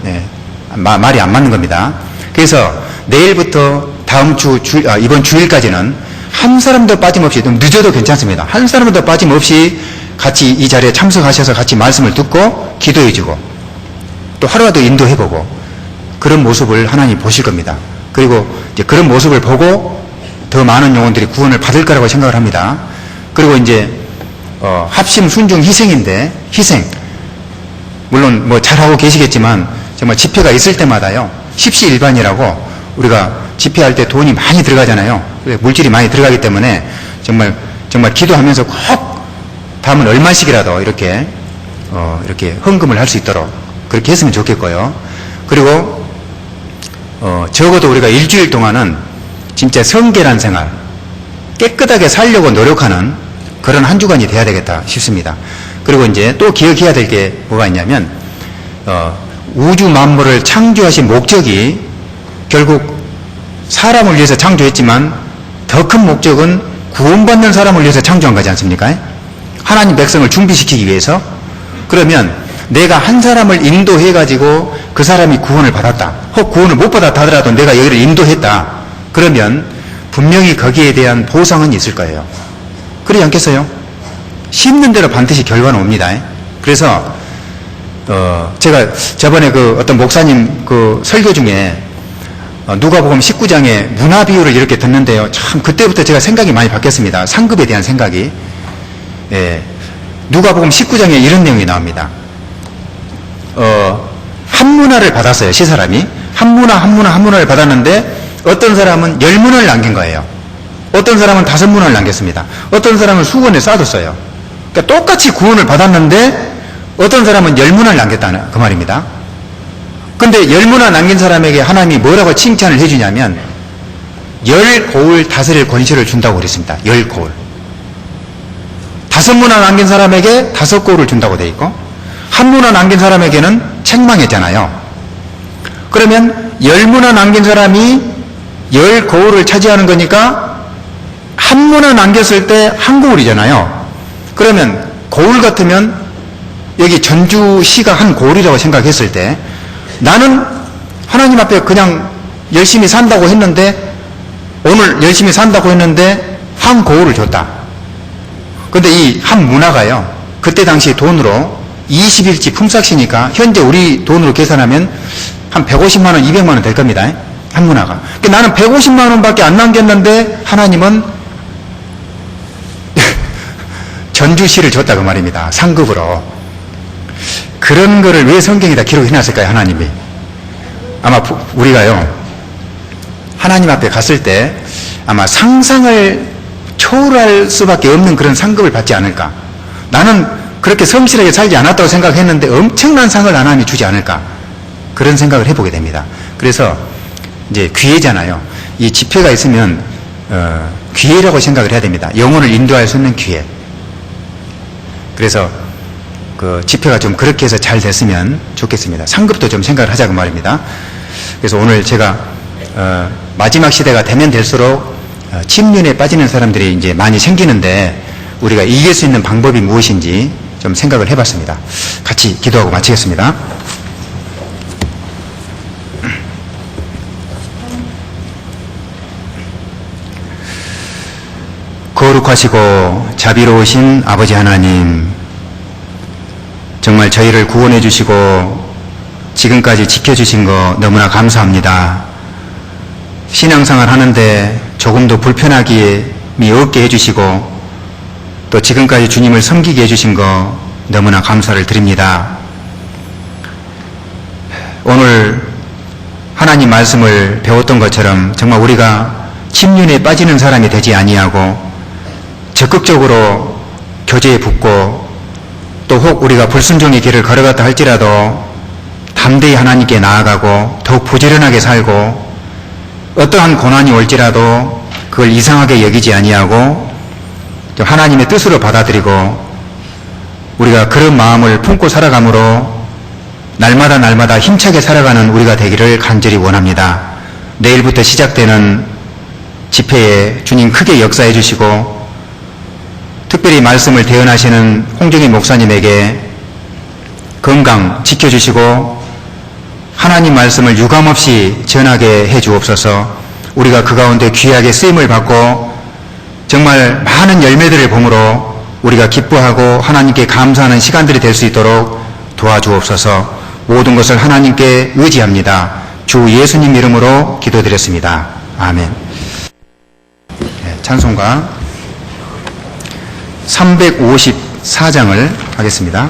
말이 안 맞는 겁니다. 그래서 내일부터 다음 이번 주일까지는 한 사람도 빠짐없이 좀 늦어도 괜찮습니다. 한 사람도 빠짐없이 같이 이 자리에 참석하셔서 같이 말씀을 듣고 기도해주고 또 하루라도 인도해보고 그런 모습을 하나님 보실 겁니다. 그리고 이제 그런 모습을 보고 더 많은 영혼들이 구원을 받을 거라고 생각을 합니다. 그리고 이제 합심 순종 희생인데 희생 물론 뭐 잘하고 계시겠지만 정말 집회가 있을 때마다요 십시일반이라고 우리가 집회할 때 돈이 많이 들어가잖아요. 물질이 많이 들어가기 때문에 정말 기도하면서 꼭 다음은 얼마씩이라도 이렇게 헌금을 할 수 있도록 그렇게 했으면 좋겠고요. 그리고 적어도 우리가 일주일 동안은 진짜 성결한 생활 깨끗하게 살려고 노력하는 그런 한 주간이 돼야 되겠다 싶습니다. 그리고 이제 또 기억해야 될 게 뭐가 있냐면 우주 만물을 창조하신 목적이 결국 사람을 위해서 창조했지만 더 큰 목적은 구원받는 사람을 위해서 창조한 거지 않습니까? 하나님 백성을 준비시키기 위해서. 그러면 내가 한 사람을 인도해가지고 그 사람이 구원을 받았다. 혹 구원을 못 받았다 하더라도 내가 여기를 인도했다. 그러면 분명히 거기에 대한 보상은 있을 거예요. 그러지 않겠어요? 심는 대로 반드시 결과는 옵니다. 그래서 제가 저번에 그 어떤 목사님 그 설교 중에 누가복음 19장에 문화 비유를 이렇게 듣는데요. 참 그때부터 제가 생각이 많이 바뀌었습니다. 상급에 대한 생각이. 누가복음 19장에 이런 내용이 나옵니다. 한 문화를 받았어요. 시 사람이 한 문화를 받았는데 어떤 사람은 10문화를 남긴 거예요. 어떤 사람은 5문화를 남겼습니다. 어떤 사람은 수건에 싸뒀어요. 그러니까 똑같이 구원을 받았는데 어떤 사람은 10문화를 남겼다는 그 말입니다. 근데 10문화 남긴 사람에게 하나님이 뭐라고 칭찬을 해주냐면 10고을 다스릴 권세를 준다고 그랬습니다. 10고을. 5문화 남긴 사람에게 5고을을 준다고 돼 있고, 1문화 남긴 사람에게는 책망했잖아요. 그러면 10문화 남긴 사람이 10고을을 차지하는 거니까 1문화 남겼을 때 1고을이잖아요. 그러면 고을 같으면 여기 전주시가 1고을이라고 생각했을 때 나는 하나님 앞에 그냥 열심히 산다고 했는데, 오늘 열심히 산다고 했는데 1고을을 줬다. 근데 이 한 문화가요, 그때 당시 돈으로 20일치 품삯이니까 현재 우리 돈으로 계산하면 한 150만 원, 200만 원 될 겁니다. 한 문화가. 그러니까 나는 150만 원밖에 안 남겼는데 하나님은 전주시를 줬다 그 말입니다. 상급으로. 그런 거를 왜 성경에다 기록해 놨을까요, 하나님이? 아마 우리가요, 하나님 앞에 갔을 때 아마 상상을 초월할 수밖에 없는 그런 상급을 받지 않을까. 나는 그렇게 성실하게 살지 않았다고 생각했는데 엄청난 상을 하나님이 주지 않을까. 그런 생각을 해보게 됩니다. 그래서 이제 기회잖아요. 이 집회가 있으면 기회라고 생각을 해야 됩니다. 영혼을 인도할 수 있는 기회. 그래서 그 집회가 좀 그렇게 해서 잘 됐으면 좋겠습니다. 상급도 좀 생각을 하자고 말입니다. 그래서 오늘 제가 마지막 시대가 되면 될수록 침륜에 빠지는 사람들이 이제 많이 생기는데 우리가 이길 수 있는 방법이 무엇인지 좀 생각을 해봤습니다. 같이 기도하고 마치겠습니다. 거룩하시고 자비로우신 아버지 하나님, 정말 저희를 구원해 주시고 지금까지 지켜주신 거 너무나 감사합니다. 신앙생활 하는데 조금도 불편하기 없게 해주시고 또 지금까지 주님을 섬기게 해주신 거 너무나 감사를 드립니다. 오늘 하나님 말씀을 배웠던 것처럼 정말 우리가 침륜에 빠지는 사람이 되지 아니하고 적극적으로 교제에 붙고 또 혹 우리가 불순종의 길을 걸어갔다 할지라도 담대히 하나님께 나아가고 더욱 부지런하게 살고 어떠한 고난이 올지라도 그걸 이상하게 여기지 아니하고 하나님의 뜻으로 받아들이고 우리가 그런 마음을 품고 살아감으로 날마다 힘차게 살아가는 우리가 되기를 간절히 원합니다. 내일부터 시작되는 집회에 주님 크게 역사해 주시고 특별히 말씀을 대언하시는 홍정희 목사님에게 건강 지켜주시고 하나님 말씀을 유감없이 전하게 해 주옵소서. 우리가 그 가운데 귀하게 쓰임을 받고 정말 많은 열매들을 보므로 우리가 기뻐하고 하나님께 감사하는 시간들이 될 수 있도록 도와주옵소서. 모든 것을 하나님께 의지합니다. 주 예수님 이름으로 기도드렸습니다. 아멘. 찬송가 354장을 하겠습니다.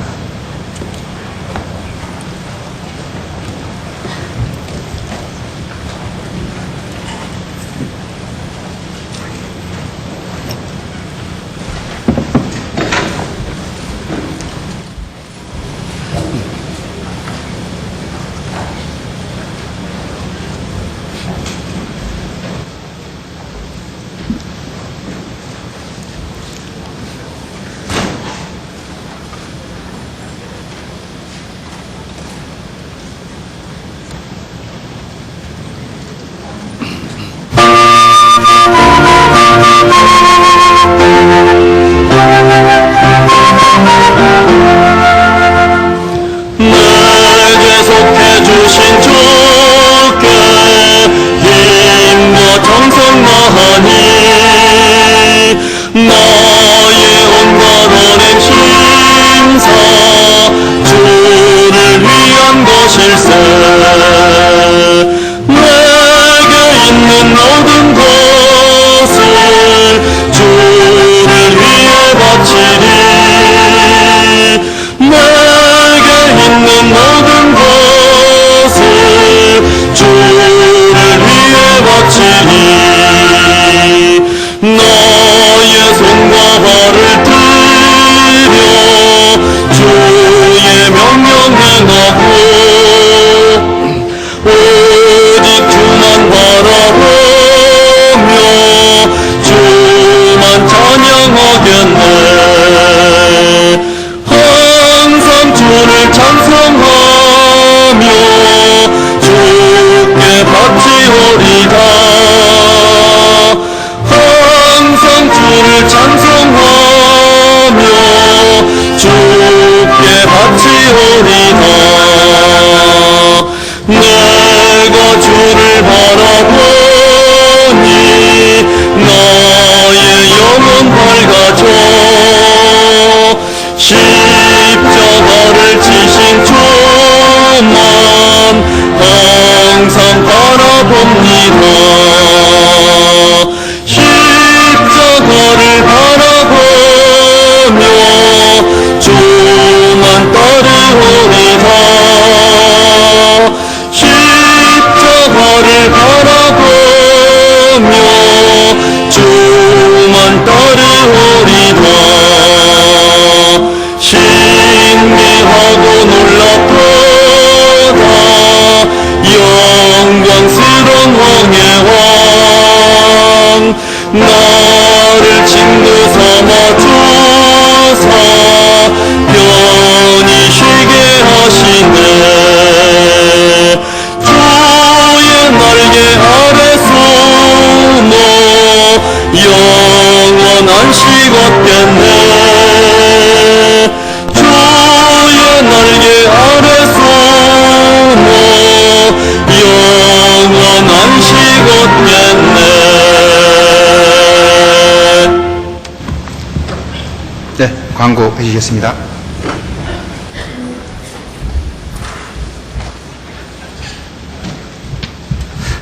네, 광고 해주시겠습니다.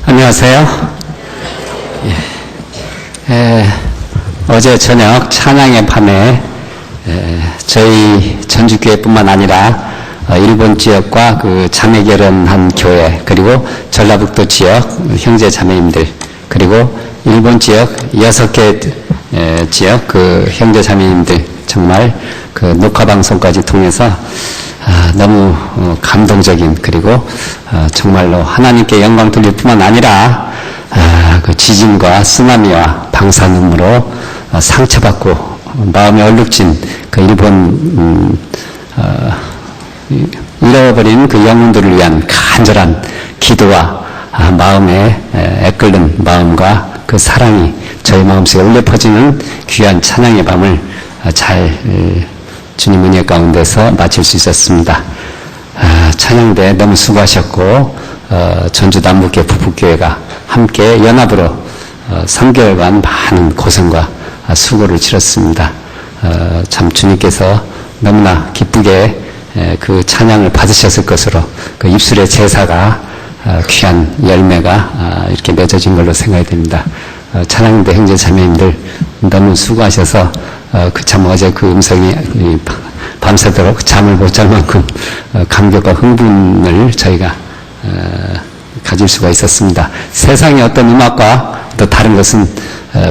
안녕하세요. 어제 저녁 찬양의 밤에 저희 전주교회뿐만 아니라 일본 지역과 그 자매 결연한 교회, 그리고 전라북도 지역 형제 자매님들, 그리고 일본 지역 6개 지역 그 형제 자매님들 정말 그 녹화 방송까지 통해서 너무 감동적인, 그리고 정말로 하나님께 영광 돌릴 뿐만 아니라 그 지진과 쓰나미와 방사능으로 상처받고 마음이 얼룩진 그 일본 잃어버린 그 영혼들을 위한 간절한 기도와 마음에 애끓는 마음과 그 사랑이 저희 마음속에 울려 퍼지는 귀한 찬양의 밤을 잘 주님 은혜 가운데서 마칠 수 있었습니다. 찬양대 너무 수고하셨고 전주 남북교 부부교회가 함께 연합으로 3개월간 많은 고생과 수고를 치렀습니다. 참 주님께서 너무나 기쁘게 그 찬양을 받으셨을 것으로 그 입술의 제사가 귀한 열매가 이렇게 맺어진 걸로 생각이 됩니다. 찬양대 형제 자매님들 너무 수고하셔서 그 참 어제 그 음성이 밤새도록 잠을 못 잘 만큼 감격과 흥분을 저희가 가질 수가 있었습니다. 세상의 어떤 음악과 또 다른 것은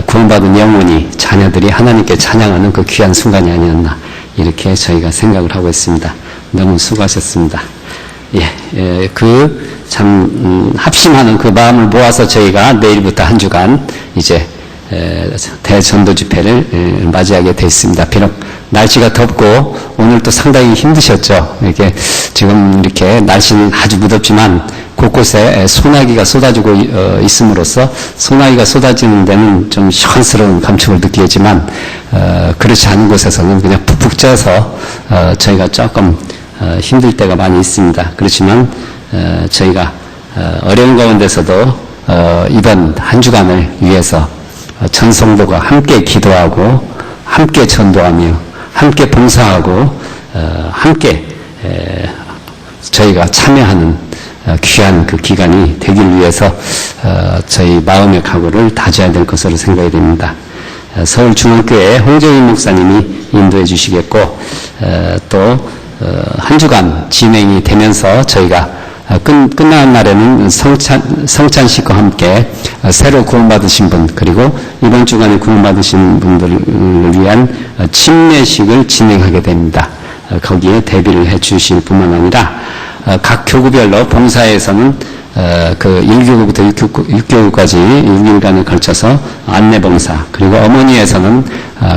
구원받은 영혼이, 자녀들이 하나님께 찬양하는 그 귀한 순간이 아니었나, 이렇게 저희가 생각을 하고 있습니다. 너무 수고하셨습니다. 합심하는 그 마음을 모아서 저희가 내일부터 한 주간 이제 대전도 집회를 맞이하게 되어 있습니다. 비록 날씨가 덥고 오늘 또 상당히 힘드셨죠. 이렇게 지금 이렇게 날씨는 아주 무덥지만 곳곳에 소나기가 쏟아지고 있음으로써 소나기가 쏟아지는 데는 좀 시원스러운 감촉을 느끼겠지만 그렇지 않은 곳에서는 그냥 푹푹 쪄서 저희가 조금 힘들 때가 많이 있습니다. 그렇지만 저희가 어려운 가운데서도 이번 한 주간을 위해서 전 성도가 함께 기도하고 함께 전도하며 함께 봉사하고 함께 저희가 참여하는 귀한 그 기간이 되길 위해서 저희 마음의 각오를 다져야 될 것으로 생각이 됩니다. 서울중앙교회 홍정인 목사님이 인도해 주시겠고 또 한 주간 진행이 되면서 저희가 끝나는 날에는 성찬식과 함께 새로 구원받으신 분, 그리고 이번 주간에 구원받으신 분들을 위한 침례식을 진행하게 됩니다. 거기에 대비를 해 주실 뿐만 아니라 각 교구별로 봉사에서는 그 1교구부터 6교구까지 6일간에 걸쳐서 안내봉사, 그리고 어머니에서는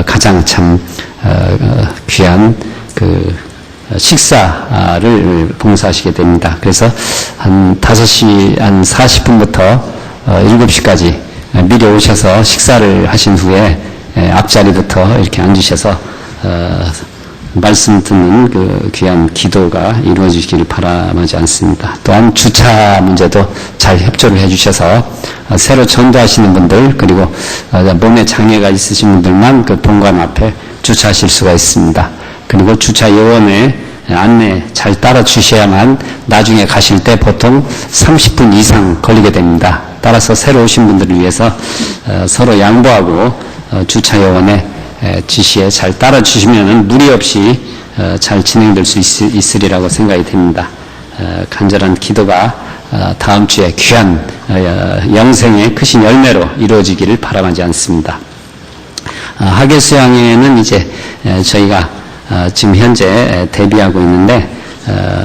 가장 참 귀한 그 식사를 봉사하시게 됩니다. 그래서 한 5시 한 40분부터 7시까지 미리 오셔서 식사를 하신 후에 앞자리부터 이렇게 앉으셔서 말씀 듣는 그 귀한 기도가 이루어지기를 바라마지 않습니다. 또한 주차 문제도 잘 협조를 해주셔서 새로 전도하시는 분들, 그리고 몸에 장애가 있으신 분들만 그 본관 앞에 주차하실 수가 있습니다. 그리고 주차 요원의 안내 잘 따라 주셔야만 나중에 가실 때 보통 30분 이상 걸리게 됩니다. 따라서 새로 오신 분들을 위해서 서로 양보하고 주차 요원의 지시에 잘 따라 주시면 무리 없이 잘 진행될 수 있으리라고 생각이 됩니다. 간절한 기도가 다음 주에 귀한 영생의 크신 열매로 이루어지기를 바라마지 않습니다. 학예수양회는 이제 저희가 지금 현재 대비하고 있는데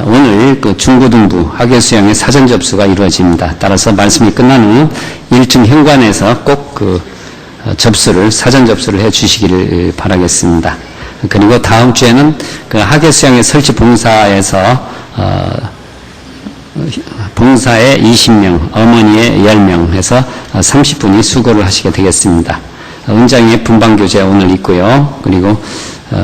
오늘 그 중고등부 학예수양회 사전 접수가 이루어집니다. 따라서 말씀이 끝난 후 1층 현관에서 꼭 그 접수를, 사전 접수를 해 주시기를 바라겠습니다. 그리고 다음 주에는 그 학예수양회 설치 봉사에서 봉사에 20명, 어머니에 10명 해서 30분이 수고를 하시게 되겠습니다. 은장의 분방교제 오늘 있고요. 그리고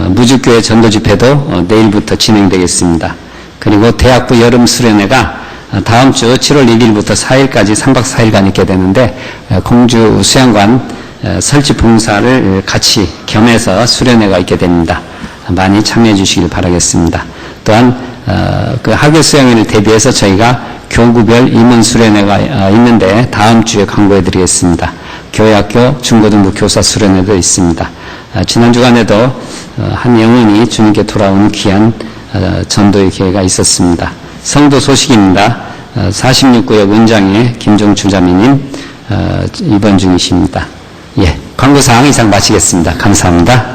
무주교회 전도집회도 내일부터 진행되겠습니다. 그리고 대학부 여름 수련회가 다음 주 7월 1일부터 4일까지 3박 4일간 있게 되는데 공주 수양관 설치 봉사를 같이 겸해서 수련회가 있게 됩니다. 많이 참여해 주시길 바라겠습니다. 또한 그 학교 수양회를 대비해서 저희가 교구별 임원 수련회가 있는데 다음 주에 광고해 드리겠습니다. 교회학교 중고등부 교사 수련회도 있습니다. 지난 주간에도 한 영혼이 주님께 돌아오는 귀한 전도의 기회가 있었습니다. 성도 소식입니다. 46구역 은장의 김종출 자매님 입원 중이십니다. 예, 광고사항 이상 마치겠습니다. 감사합니다.